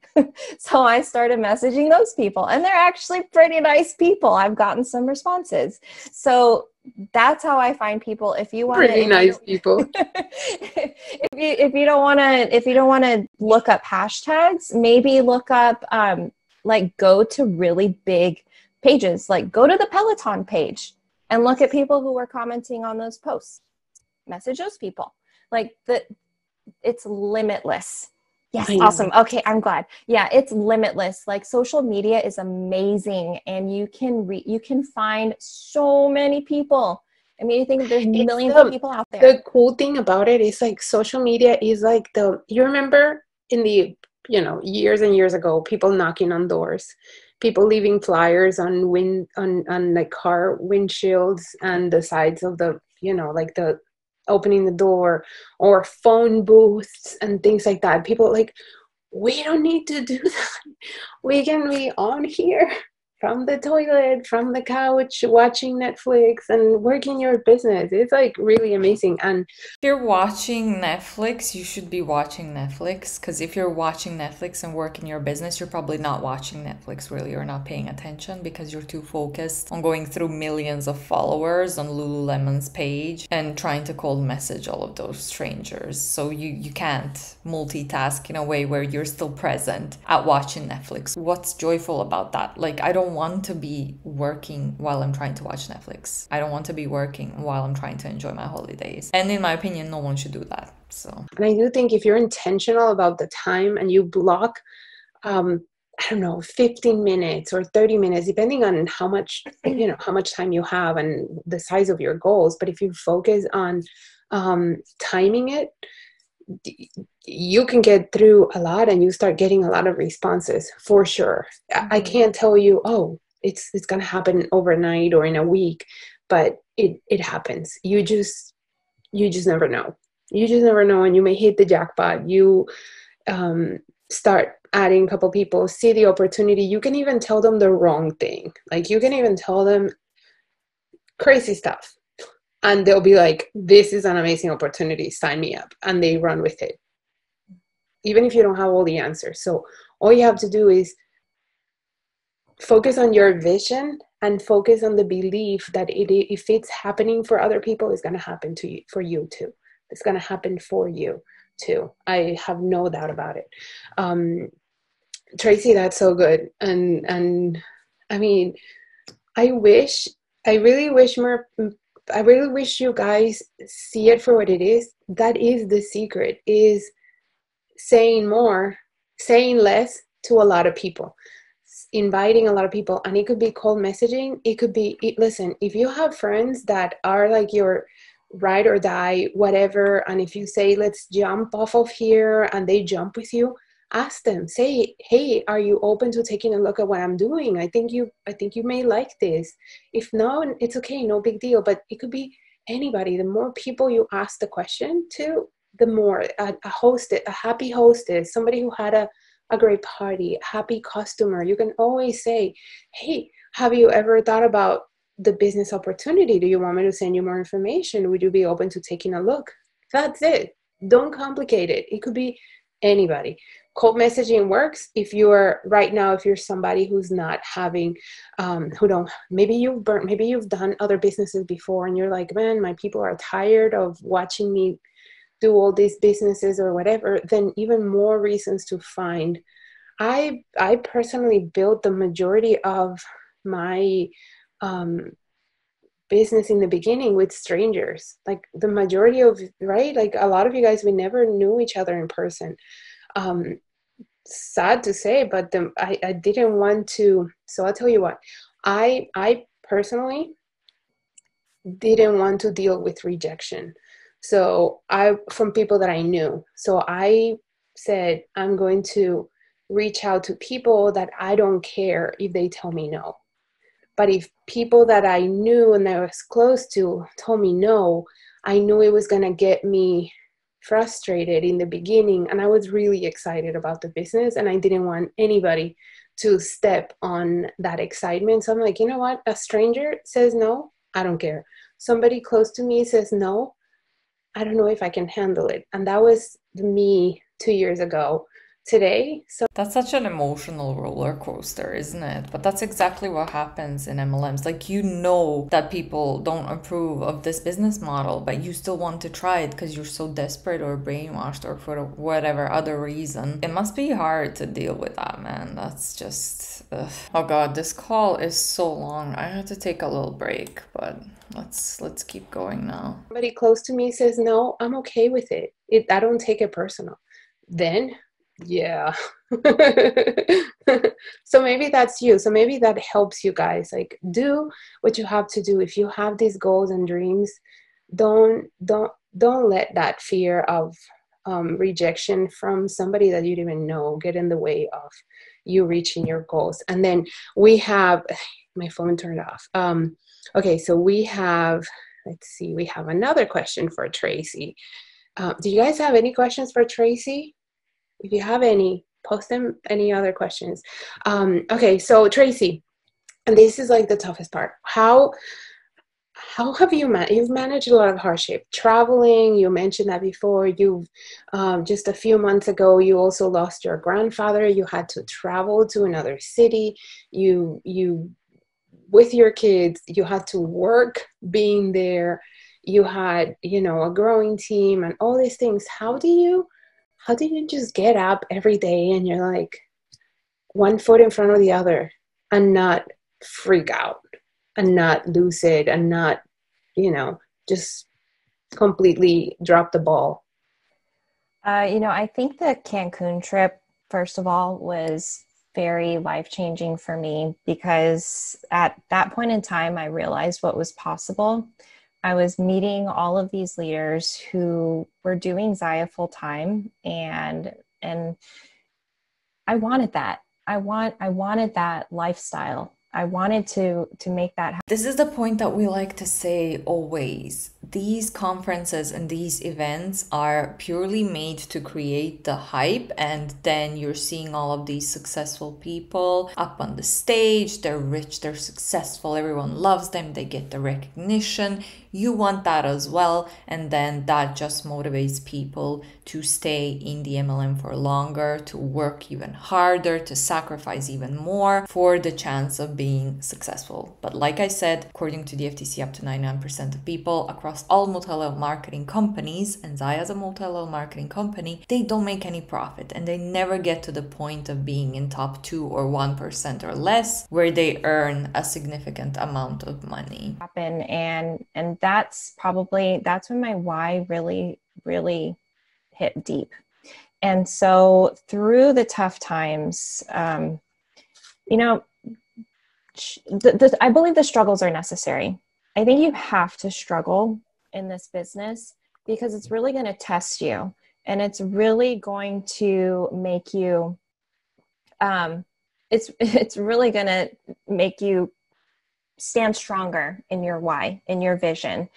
So I started messaging those people, and they're actually pretty nice people. I've gotten some responses. So that's how I find people. If you want pretty nice people, if you don't want to look up hashtags, maybe look up like go to really big pages, like go to the Peloton page and look at people who are commenting on those posts. Message those people. Like it's limitless. Yes, awesome. Okay, I'm glad. Yeah, it's limitless. Like social media is amazing, and you can find so many people. I mean, you think there's millions of people out there. The cool thing about it is like social media is like you remember in the, years and years ago, people knocking on doors, people leaving flyers on like car windshields and the sides of the, like the opening the door, or phone booths and things like that. People like, we don't need to do that. We can be on here from the toilet, from the couch, watching Netflix and working your business. It's like really amazing. And if you're watching Netflix, you should be watching Netflix, because if you're watching Netflix and working your business, you're probably not watching Netflix really, or not paying attention, because you're too focused on going through millions of followers on Lululemon's page and trying to cold message all of those strangers. So you can't multitask in a way where you're still present at watching Netflix. What's joyful about that? Like, I don't want to be working while I'm trying to watch Netflix. I don't want to be working while I'm trying to enjoy my holidays. And in my opinion, no one should do that. So, and I do think if you're intentional about the time and you block, I don't know, 15 minutes or 30 minutes, depending on how much time you have and the size of your goals. But if you focus on timing it, you can get through a lot, and you start getting a lot of responses for sure. I can't tell you, it's going to happen overnight or in a week, but it happens. You just never know. You just never know, and you may hit the jackpot. You start adding a couple people, see the opportunity. You can even tell them the wrong thing. Like, you can even tell them crazy stuff, and they'll be like, this is an amazing opportunity, sign me up. And they run with it, even if you don't have all the answers. So all you have to do is focus on your vision and focus on the belief that if it's happening for other people, it's going to happen for you too. It's going to happen for you too. I have no doubt about it. Tracy, that's so good. And I mean, I really wish you guys see it for what it is. That is the secret, is saying more, saying less to a lot of people, inviting a lot of people. And it could be cold messaging. It could be, listen, if you have friends that are like your ride or die, whatever, and if you say, let's jump off of here, and they jump with you, ask them, say, hey, are you open to taking a look at what I'm doing? I think you may like this. If not, it's okay, no big deal. But it could be anybody. The more people you ask the question to, the more a happy hostess, somebody who had a great party, a happy customer. You can always say, hey, have you ever thought about the business opportunity? Do you want me to send you more information? Would you be open to taking a look? That's it. Don't complicate it. It could be anybody. Cold messaging works if you're right now, if you're somebody who's not having, who don't, maybe you've done other businesses before and you're like, man, my people are tired of watching me do all these businesses or whatever, then even more reasons to find. I personally built the majority of my business in the beginning with strangers, like the majority of, right? Like a lot of you guys, we never knew each other in person. Sad to say, but I didn't want to. So I'll tell you what, I personally didn't want to deal with rejection. So from people that I knew. So I said, I'm going to reach out to people that I don't care if they tell me no. But if people that I knew and that I was close to told me no, I knew it was going to get me frustrated in the beginning. And I was really excited about the business and I didn't want anybody to step on that excitement. So I'm like, you know what? A stranger says no, I don't care. Somebody close to me says no, I don't know if I can handle it. And that was me 2 years ago. Today, so that's such an emotional roller coaster, isn't it? But that's exactly what happens in MLMs. Like, you know that people don't approve of this business model, but you still want to try it because you're so desperate or brainwashed or for whatever other reason. It must be hard to deal with that, man. That's just, ugh. Oh God, this call is so long. I had to take a little break, but let's keep going now. Somebody close to me says no, I'm okay with it. I don't take it personal. Then yeah. So maybe that's you. So maybe that helps you guys. Like, do what you have to do. If you have these goals and dreams, don't let that fear of rejection from somebody that you didn't even know get in the way of you reaching your goals. And then we have my phone turned off. Okay, so we have, let's see, we have another question for Tracy. Do you guys have any questions for Tracy? If you have any, post them. Any other questions? Okay, so Tracy, and this is like the toughest part. How have you've managed a lot of hardship, traveling? You mentioned that before. You've just a few months ago, you also lost your grandfather. You had to travel to another city. You with your kids, you had to work being there. You had, a growing team and all these things. How do you just get up every day and you're like one foot in front of the other and not freak out and not lose it and not, just completely drop the ball? I think the Cancun trip, first of all, was very life-changing for me because at that point in time, I realized what was possible. I was meeting all of these leaders who were doing ZYIA full time, and I wanted that. I wanted that lifestyle. I wanted to make that happen. This is the point that we like to say always. These conferences and these events are purely made to create the hype, and then you're seeing all of these successful people up on the stage. They're rich, they're successful, everyone loves them, they get the recognition. You want that as well, and then that just motivates people to stay in the MLM for longer, to work even harder, to sacrifice even more for the chance of being successful. But like I said, according to the FTC, up to 99% of people across all multi-level marketing companies, and ZYIA is a multi-level marketing company, they don't make any profit and they never get to the point of being in top 2 or 1% or less where they earn a significant amount of money. And that's when my why really hit deep. And so through the tough times, I believe the struggles are necessary. I think you have to struggle in this business because it's really going to test you, and it's really going to make you, it's really going to make you stand stronger in your why, in your vision.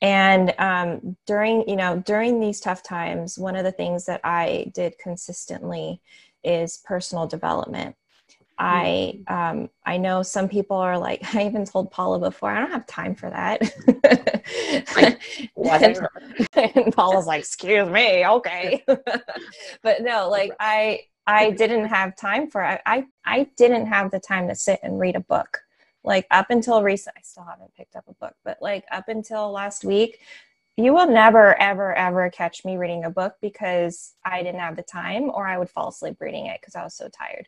And during these tough times, one of the things that I did consistently is personal development. I know some people are like, I even told Paula before, I don't have time for that. Like, whatever. And Paula's like, excuse me, okay. But no, like I didn't have time for it. I didn't have the time to sit and read a book. Like up until recent, I still haven't picked up a book, but like up until last week, you will never, ever, ever catch me reading a book because I didn't have the time, or I would fall asleep reading it because I was so tired.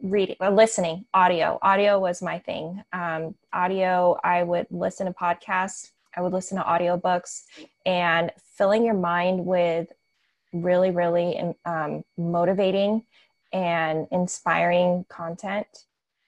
Reading, listening, audio was my thing. Audio, I would listen to podcasts, I would listen to audiobooks, and filling your mind with really, really motivating and inspiring content,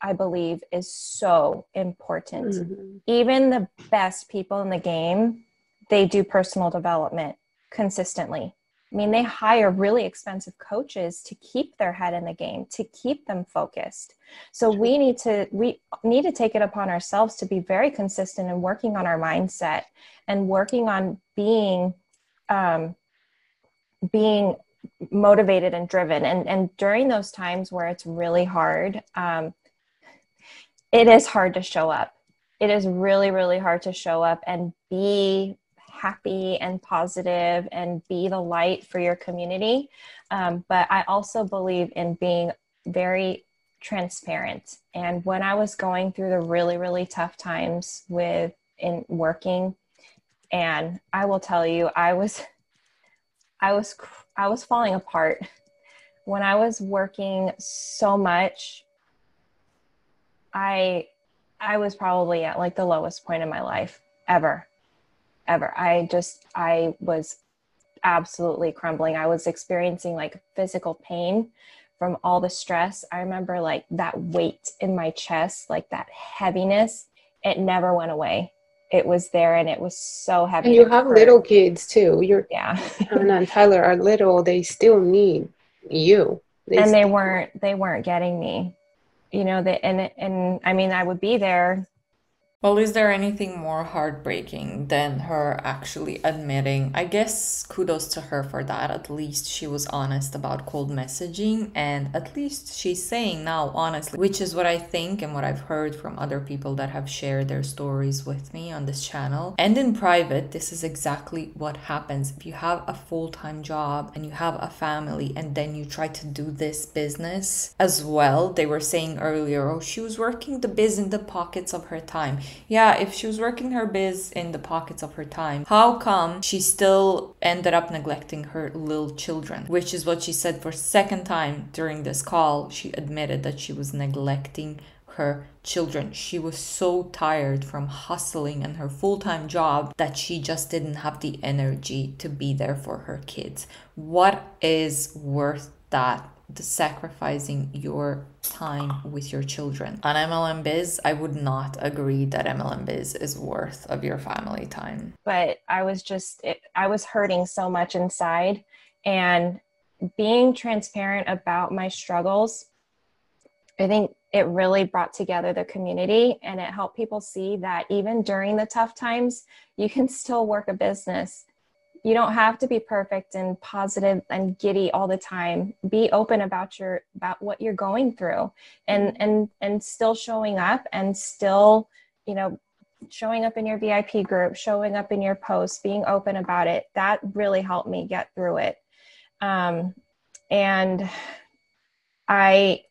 I believe, is so important. Mm-hmm. Even the best people in the game, they do personal development consistently. I mean, they hire really expensive coaches to keep their head in the game, to keep them focused. So we need to take it upon ourselves to be very consistent in working on our mindset and working on being motivated and driven. And during those times where it's really hard, it is hard to show up. It is really, really hard to show up and be happy and positive and be the light for your community. But I also believe in being very transparent. And when I was going through the really, really tough times in working, and I will tell you, I was falling apart. When I was working so much, I was probably at like the lowest point in my life ever. I was absolutely crumbling. I was experiencing like physical pain from all the stress. I remember like that weight in my chest, like that heaviness, it never went away. It was there and it was so heavy. And you have little kids too. Yeah. Hannah and Tyler are little. They still need you. They weren't getting me, you know, and I mean, I would be there. Well, is there anything more heartbreaking than her actually admitting? I guess kudos to her for that. At least she was honest about cold messaging, and at least she's saying now honestly, which is what I think and what I've heard from other people that have shared their stories with me on this channel. And in private, this is exactly what happens. If you have a full-time job and you have a family and then you try to do this business as well, they were saying earlier, oh, she was working the biz in the pockets of her time. Yeah, if she was working her biz in the pockets of her time, how come she still ended up neglecting her little children? Which is what she said for second time during this call. She admitted that she was neglecting her children. She was so tired from hustling and her full-time job that she just didn't have the energy to be there for her kids. What is worth that? The sacrificing your time with your children. On MLM Biz, I would not agree that MLM Biz is worth of your family time. But I was hurting so much inside, and being transparent about my struggles, I think it really brought together the community, and it helped people see that even during the tough times, you can still work a business. You don't have to be perfect and positive and giddy all the time. Be open about what you're going through, and still showing up, and still, you know, showing up in your VIP group, showing up in your posts, being open about it. That really helped me get through it. And I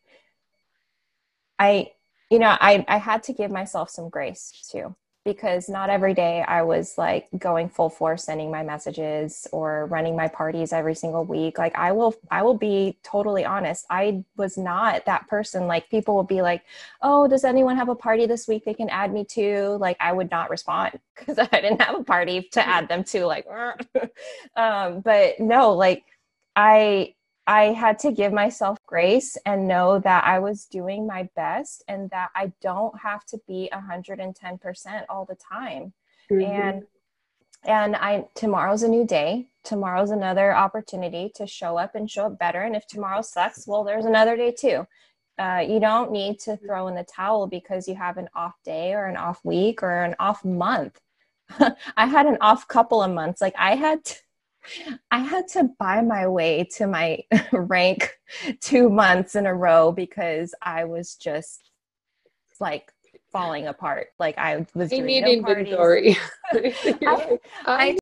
had to give myself some grace too, because not every day I was like going full force, sending my messages or running my parties every single week. Like I will be totally honest. I was not that person. Like people will be like, oh, does anyone have a party this week they can add me to? Like I would not respond because I didn't have a party to add them to, like, but no, like I had to give myself grace and know that I was doing my best and that I don't have to be 110% all the time. Mm-hmm. And tomorrow's a new day. Tomorrow's another opportunity to show up and show up better. And if tomorrow sucks, well, there's another day too. You don't need to throw in the towel because you have an off day or an off week or an off month. I had an off couple of months. Like I had I had to buy my way to my rank 2 months in a row because I was just like falling apart. Like I was I doing need no parties. inventory.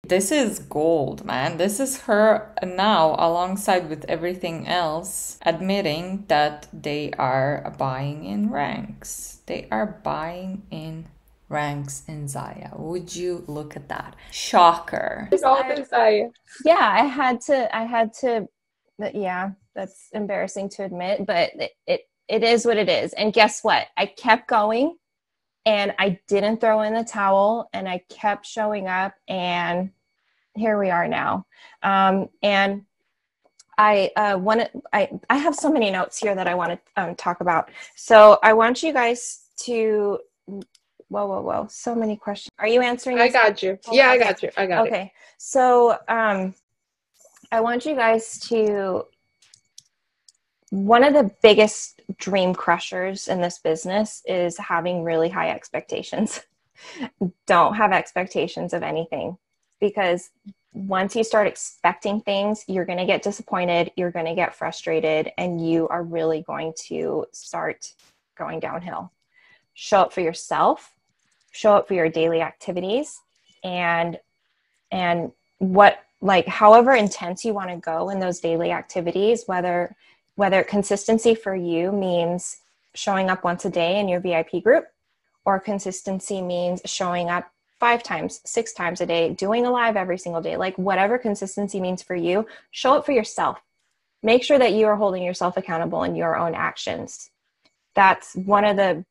This is gold, man. This is her now, alongside with everything else, admitting that they are buying in ranks. They are buying in ranks in ZYIA. Would you look at that? Shocker. All this Yeah, I had to, yeah, that's embarrassing to admit, but it is what it is. And guess what? I kept going and I didn't throw in the towel and I kept showing up and here we are now. And I have so many notes here that I want to talk about. So I want you guys to, whoa. So many questions. Are you answering? I got you. Yeah, I got you. I got it. Okay. So I want you guys to, one of the biggest dream crushers in this business is having really high expectations. Don't have expectations of anything, because once you start expecting things, you're going to get disappointed, you're going to get frustrated, and you are really going to start going downhill. Show up for yourself, show up for your daily activities, and what, like, however intense you want to go in those daily activities, whether consistency for you means showing up once a day in your VIP group, or consistency means showing up 5 times, 6 times a day, doing a live every single day, like whatever consistency means for you, show up for yourself. Make sure that you are holding yourself accountable in your own actions. That's one of the,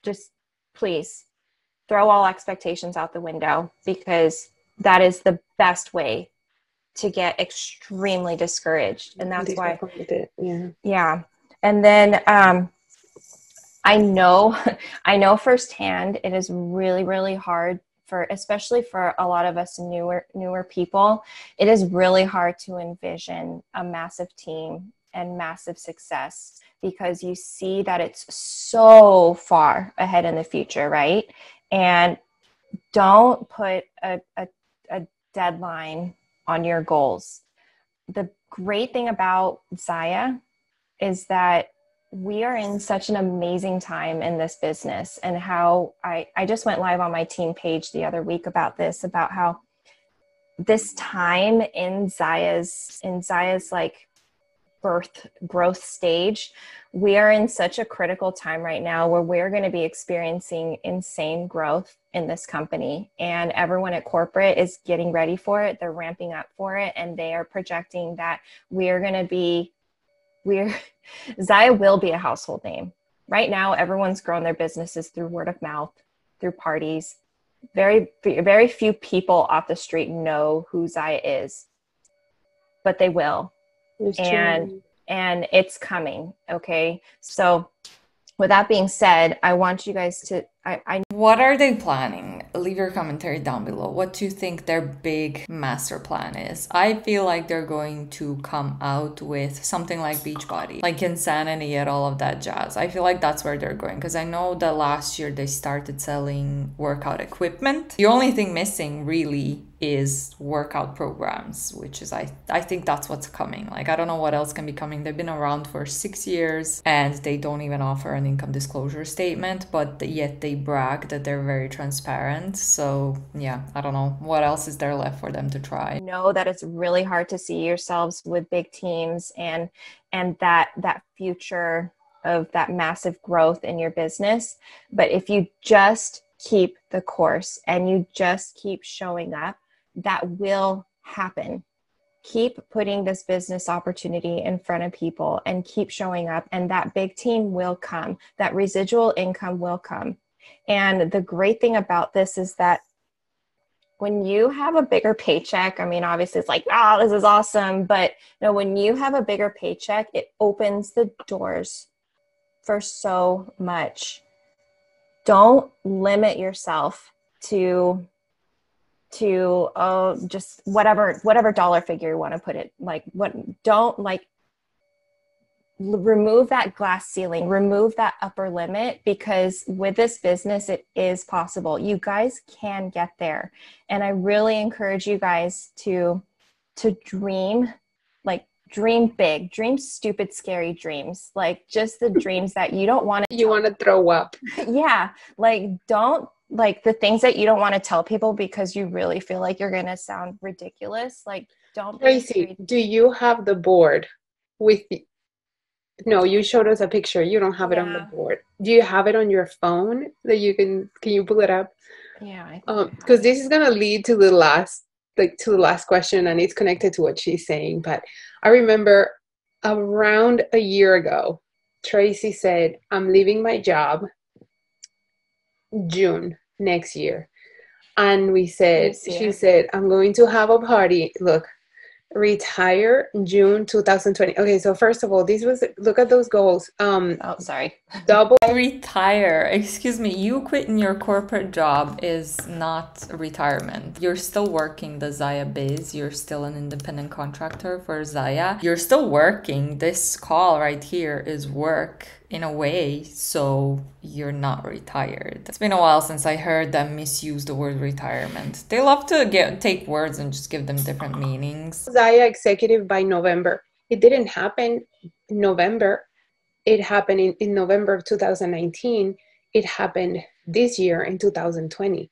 just please throw all expectations out the window, because that is the best way to get extremely discouraged. And that's why, yeah. And then, I know firsthand, it is really, really hard for, especially for a lot of us newer people, it is really hard to envision a massive team and massive success, because you see that it's so far ahead in the future, right? And don't put a deadline on your goals. The great thing about ZYIA is that we are in such an amazing time in this business, and how I just went live on my team page the other week about this, about how this time in ZYIA's like growth stage, we are in such a critical time right now where we're going to be experiencing insane growth in this company, and everyone at corporate is getting ready for it. They're ramping up for it, and they are projecting that ZYIA will be a household name. Right now, everyone's grown their businesses through word of mouth, through parties. Very, very few people off the street know who ZYIA is, but they will. And it's coming. Okay. So with that being said, I want you guys to, what are they planning? Leave your commentary down below. What do you think their big master plan is? I feel like they're going to come out with something like Beachbody, like Insanity and all of that jazz. I feel like that's where they're going, because I know that last year they started selling workout equipment. The only thing missing really is workout programs, which is, I think that's what's coming. Like, I don't know what else can be coming. They've been around for 6 years and they don't even offer an income disclosure statement, but yet they brag that they're very transparent. So yeah, I don't know what else is there left for them to try. Know that it's really hard to see yourselves with big teams and that future of that massive growth in your business. But if you just keep the course and you just keep showing up, that will happen. Keep putting this business opportunity in front of people and keep showing up, and that big team will come. That residual income will come. And the great thing about this is that when you have a bigger paycheck, I mean, obviously it's like, oh, this is awesome. But no, when you have a bigger paycheck, it opens the doors for so much. Don't limit yourself to just whatever dollar figure you want to put it, like, remove that glass ceiling, remove that upper limit, because with this business, it is possible. You guys can get there. And I really encourage you guys to to dream, like dream big, dream stupid, scary dreams, like just the dreams that you don't want to. You want to throw up. Yeah. Like don't, like the things that you don't want to tell people because you really feel like you're going to sound ridiculous. Like don't be Tracy, afraid. do you have the board with the, no, you showed us a picture. You don't have it on the Yeah. board. Do you have it on your phone that you can you pull it up? Yeah. I think I have Because it. this is gonna lead to the last, like to the last question, and it's connected to what she's saying. But I remember around a year ago, Tracy said, "I'm leaving my job June next year," and we You said, see she it. said, "I'm going to have a party." Look, retire June 2020. Okay, so first of all, this was, look at those goals. Oh, sorry. Double. Retire. Excuse me, you quitting your corporate job is not retirement. You're still working the ZYIA Bies. You're still an independent contractor for ZYIA. You're still working. This call right here is work in a way, so you're not retired. It's been a while since I heard them misuse the word retirement. They love to take words and just give them different meanings. ZYIA executive by November. It didn't happen in November. It happened in November of 2019. It happened this year in 2020.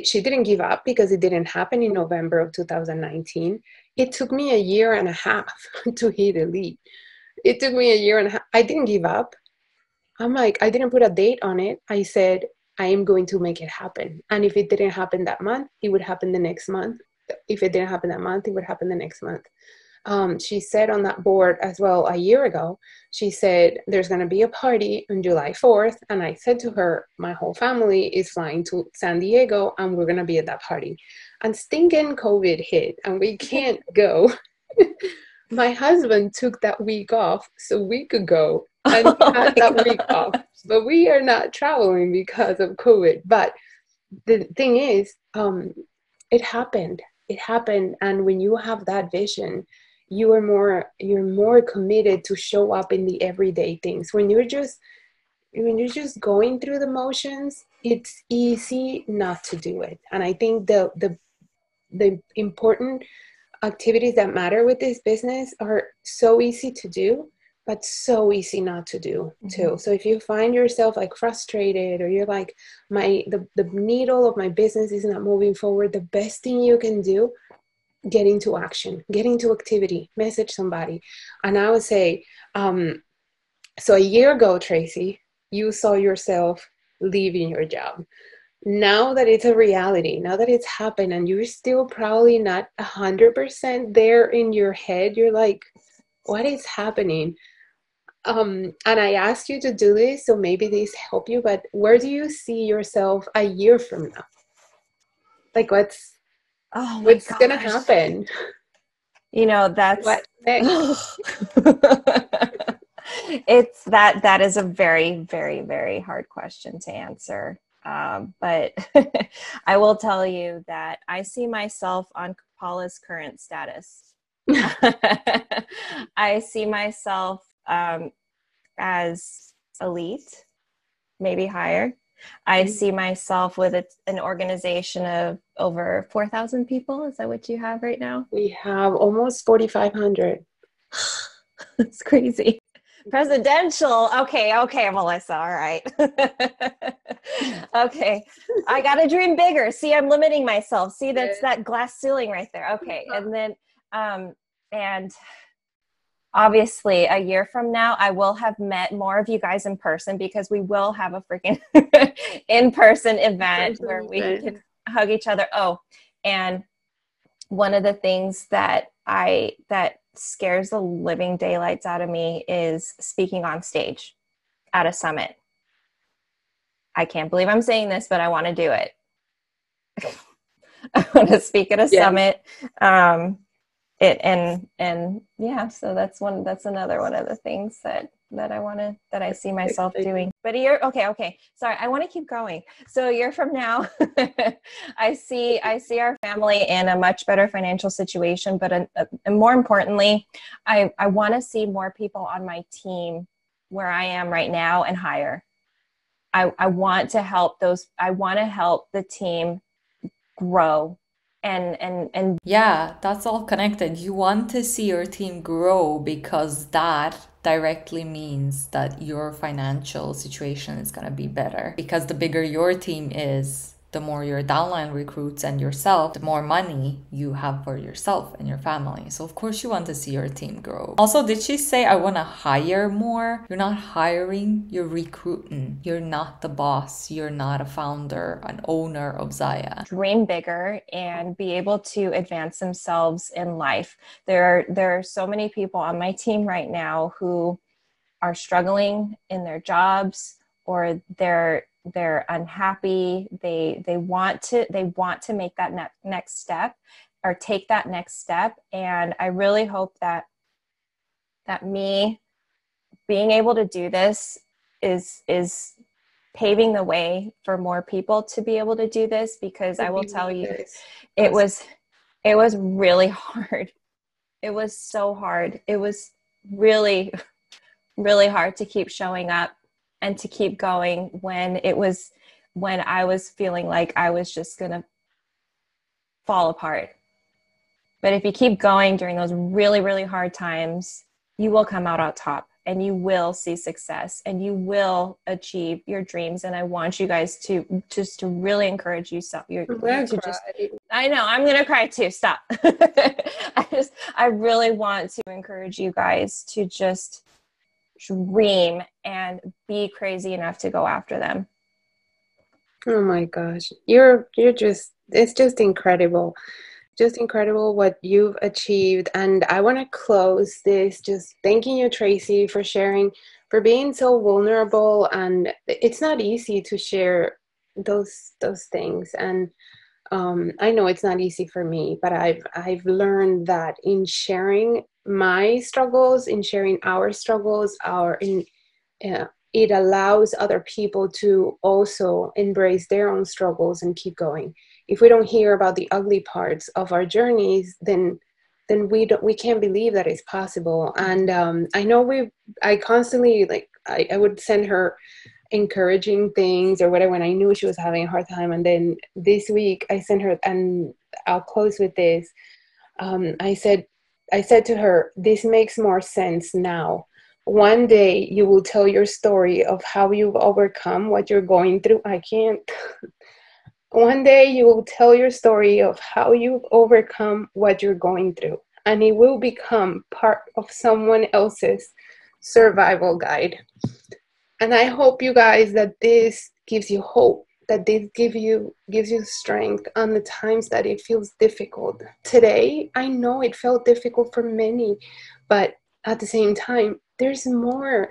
She didn't give up because it didn't happen in November of 2019. It took me a year and a half to hit elite. It took me a year and a half. I didn't give up. I'm like, I didn't put a date on it. I said, I am going to make it happen. And if it didn't happen that month, it would happen the next month. If it didn't happen that month, it would happen the next month. She said on that board as well a year ago, she said, there's going to be a party on July 4th. And I said to her, my whole family is flying to San Diego and we're going to be at that party. And stinking COVID hit and we can't go. My husband took that week off so we could go and had that week off. But we are not traveling because of COVID. But the thing is, it happened. It happened. And when you have that vision, you're more committed to show up in the everyday things. When you're just going through the motions, it's easy not to do it. And I think the important activities that matter with this business are so easy to do, but so easy not to do too. Mm-hmm. So if you find yourself like frustrated, or you're like, the needle of my business is not moving forward, the best thing you can do, get into action, get into activity, message somebody. And I would say, so a year ago, Tracy, you saw yourself leaving your job. Now that it's a reality, now that it's happened, and you're still probably not 100% there in your head, you're like, what is happening? And I asked you to do this, so maybe this help you, but where do you see yourself a year from now? Like what's gonna happen? You know, that's What next? it's that is a very, very, very hard question to answer. But I will tell you that I see myself on Paula's current status. I see myself as elite, maybe higher. I see myself with an organization of over 4,000 people. Is that what you have right now? We have almost 4,500. That's crazy. Presidential. Okay, Melissa. All right. Okay. I got to dream bigger. See, I'm limiting myself. See, that's that glass ceiling right there. Okay. And then, and obviously a year from now, I will have met more of you guys in person, because we will have a freaking in-person event where we can hug each other. Oh, and one of the things that scares the living daylights out of me is speaking on stage at a summit. I can't believe I'm saying this, but I want to do it. I want to speak at a summit. Yeah, so that's another one of the things that I see myself doing. But a year, okay. Sorry, I want to keep going. So a year from now, I see our family in a much better financial situation, but and more importantly, I want to see more people on my team where I am right now and higher. I want to help I want to help the team grow and Yeah, that's all connected. You want to see your team grow because that directly means that your financial situation is going to be better. Because the bigger your team is, the more your downline recruits and yourself, the more money you have for yourself and your family. So of course you want to see your team grow. Also, did she say I want to hire more? You're not hiring, you're recruiting. You're not the boss. You're not a founder, an owner of ZYIA. dream bigger and be able to advance themselves in life. There are so many people on my team right now who are struggling in their jobs, or they're unhappy. They want to make that next step, or take that next step. And I really hope that me being able to do this is paving the way for more people to be able to do this, because I will tell you, it was really hard. It was so hard. It was really, really hard to keep showing up and to keep going when I was feeling like I was just gonna fall apart. But if you keep going during those really, really hard times, you will come out on top, and you will see success, and you will achieve your dreams. And I want you guys to really encourage you. I know, I'm going to cry too. Stop. I really want to encourage you guys to just dream and be crazy enough to go after them. Oh my gosh. It's just incredible. Just incredible what you've achieved. And I want to close this just thanking you, Tracy, for sharing, for being so vulnerable. And it's not easy to share those things. And I know it's not easy for me, but I've learned that in sharing my struggles, in sharing our struggles, it allows other people to also embrace their own struggles and keep going. If we don't hear about the ugly parts of our journeys, then we can't believe that it's possible. And I constantly, like, I would send her encouraging things or whatever when I knew she was having a hard time. And then this week I sent her, and I'll close with this. I said to her, this makes more sense now. One day you will tell your story of how you've overcome what you're going through. I can't. One day you will tell your story of how you've overcome what you're going through, and it will become part of someone else's survival guide. And I hope, you guys, that this gives you hope, that this gives you strength on the times that it feels difficult. Today, I know it felt difficult for many, but at the same time, there's more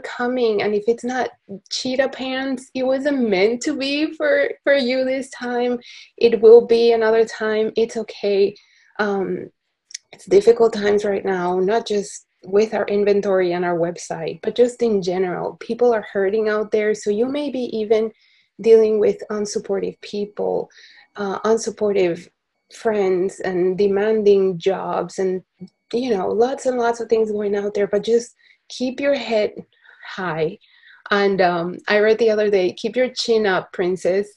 coming. And if it's not cheetah pants, it wasn't meant to be for you this time. It will be another time. It's okay. It's difficult times right now, not just with our inventory and our website, but just in general. People are hurting out there. So you may be even dealing with unsupportive people, unsupportive friends, and demanding jobs, and lots and lots of things going out there. But just keep your head high. And I read the other day, keep your chin up, princess,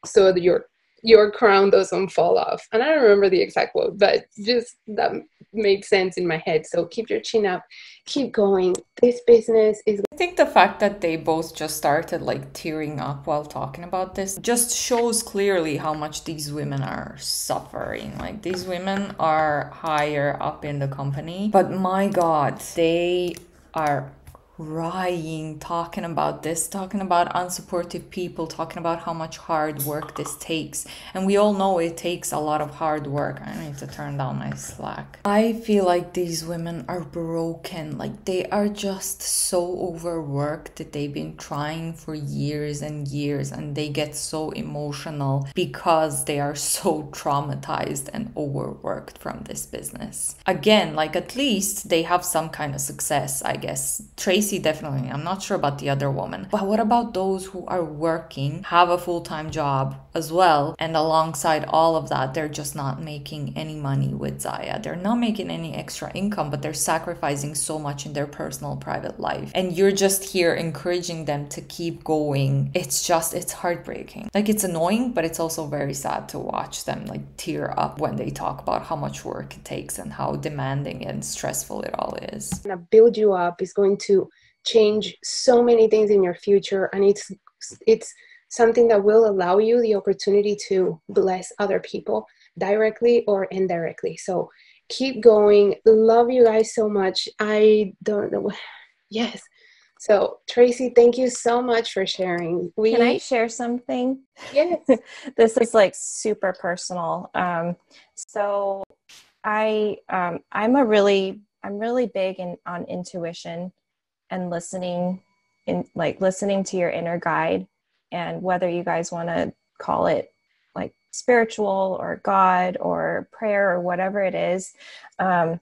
so that your crown doesn't fall off. And I don't remember the exact quote, but just that made sense in my head. So keep your chin up, keep going. This business is... I think the fact that they both just started like tearing up while talking about this just shows clearly how much these women are suffering. Like, these women are higher up in the company, but my God, they are crying, talking about this, talking about unsupportive people, talking about how much hard work this takes. And we all know it takes a lot of hard work. I need to turn down my Slack. I feel like these women are broken. Like, they are just so overworked that they've been trying for years and years, and they get so emotional because they are so traumatized and overworked from this business. Again, like, at least they have some kind of success, I guess. Tracy Tracy, definitely. I'm not sure about the other woman. But what about those who are working, have a full-time job as well, and alongside all of that, they're just not making any money with ZYIA. They're not making any extra income, but they're sacrificing so much in their personal private life. And you're just here encouraging them to keep going. It's heartbreaking. Like, it's annoying, but it's also very sad to watch them like tear up when they talk about how much work it takes and how demanding and stressful it all is. Gonna build you up, is going to change so many things in your future, and it's something that will allow you the opportunity to bless other people directly or indirectly. So keep going. Love you guys so much. I don't know. Yes. So Tracy, thank you so much for sharing. Can I share something? Yes. This is like super personal. So I'm really big on intuition and listening to your inner guide, and whether you guys want to call it like spiritual or God or prayer or whatever it is. I'm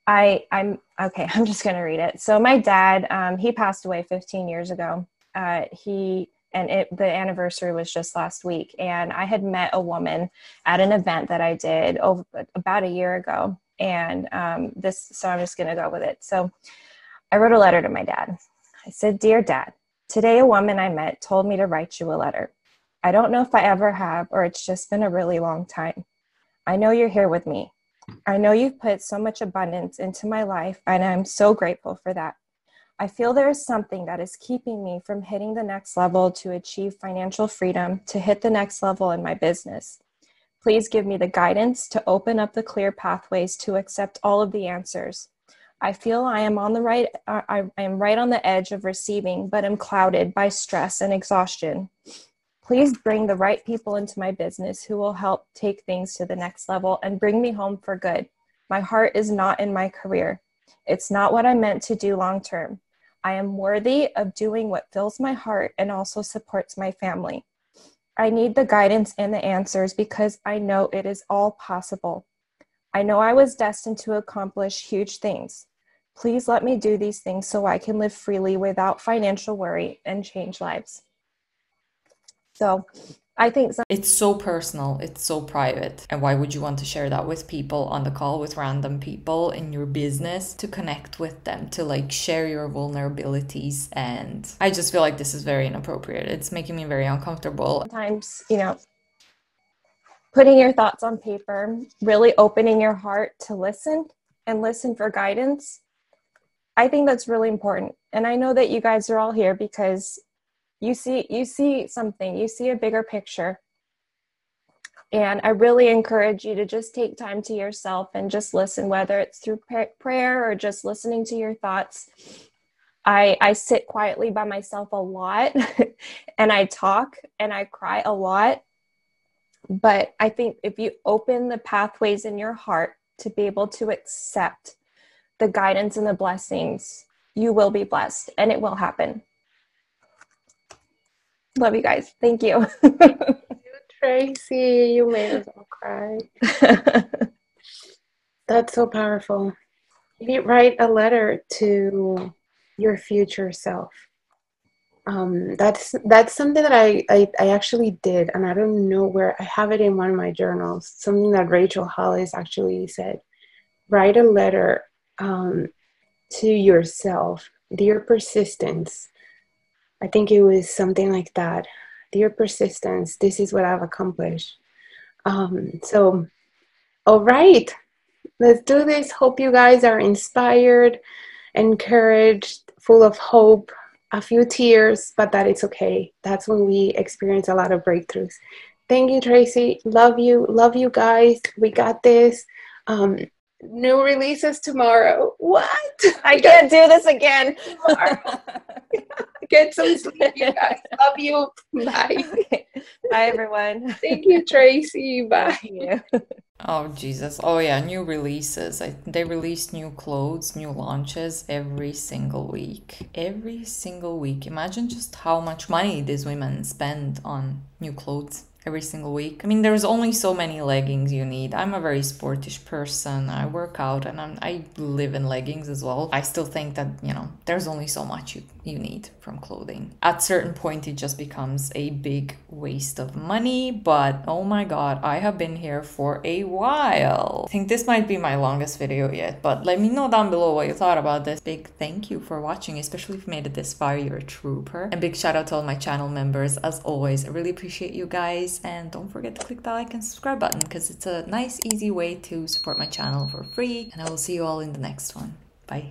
okay. I'm just going to read it. So my dad, he passed away 15 years ago. The anniversary was just last week, and I had met a woman at an event that I did about a year ago. And so I'm just going to go with it. So I wrote a letter to my dad. I said, "Dear Dad, today a woman I met told me to write you a letter. I don't know if I ever have, or it's just been a really long time. I know you're here with me. I know you've put so much abundance into my life, and I'm so grateful for that. I feel there is something that is keeping me from hitting the next level to achieve financial freedom, to hit the next level in my business. Please give me the guidance to open up the clear pathways to accept all of the answers. I feel I am I am right on the edge of receiving, but am clouded by stress and exhaustion. Please bring the right people into my business who will help take things to the next level and bring me home for good. My heart is not in my career. It's not what I meant to do long term. I am worthy of doing what fills my heart and also supports my family. I need the guidance and the answers because I know it is all possible. I know I was destined to accomplish huge things. Please let me do these things so I can live freely without financial worry and change lives." So I think it's so personal, it's so private. And why would you want to share that with people on the call, with random people in your business, to connect with them, to like share your vulnerabilities? And I just feel like this is very inappropriate. It's making me very uncomfortable. Sometimes, putting your thoughts on paper, really opening your heart to listen and listen for guidance. I think that's really important. And I know that you guys are all here because you see something, you see a bigger picture. And I really encourage you to just take time to yourself and just listen, whether it's through prayer or just listening to your thoughts. I sit quietly by myself a lot and I talk and I cry a lot. But I think if you open the pathways in your heart to be able to accept the guidance and the blessings, you will be blessed and it will happen. Love you guys. Thank you. Tracy, you made us all cry. That's so powerful. You write a letter to your future self. That's something that I actually did, and I don't know where. I have it in one of my journals. Something that Rachel Hollis actually said. Write a letter to yourself. Dear Persistence. I think it was something like that. Dear Persistence, this is what I've accomplished. So, all right, let's do this. Hope you guys are inspired, encouraged, full of hope, a few tears, but that it's okay. That's when we experience a lot of breakthroughs. Thank you, Tracy. Love you. Love you guys. We got this. New releases tomorrow. What? I can't do this again. Get some sleep, you guys. Love you. Bye. Okay. Bye, everyone. Thank you, Tracy. Bye. Thank you. Oh, Jesus. Oh, yeah, new releases. They release new clothes, new launches every single week. Every single week. Imagine just how much money these women spend on new clothes every single week. I mean, there's only so many leggings you need. I'm a very sportish person. I work out and I live in leggings as well. I still think that, you know, there's only so much you need from clothing. At certain point, it just becomes a big waste of money, but oh my god, I have been here for a while. I think this might be my longest video yet, but let me know down below what you thought about this. Big thank you for watching, especially if you made it this far, you're a trooper. And big shout out to all my channel members. As always, I really appreciate you guys, and don't forget to click that like and subscribe button because it's a nice, easy way to support my channel for free, and I will see you all in the next one. Bye.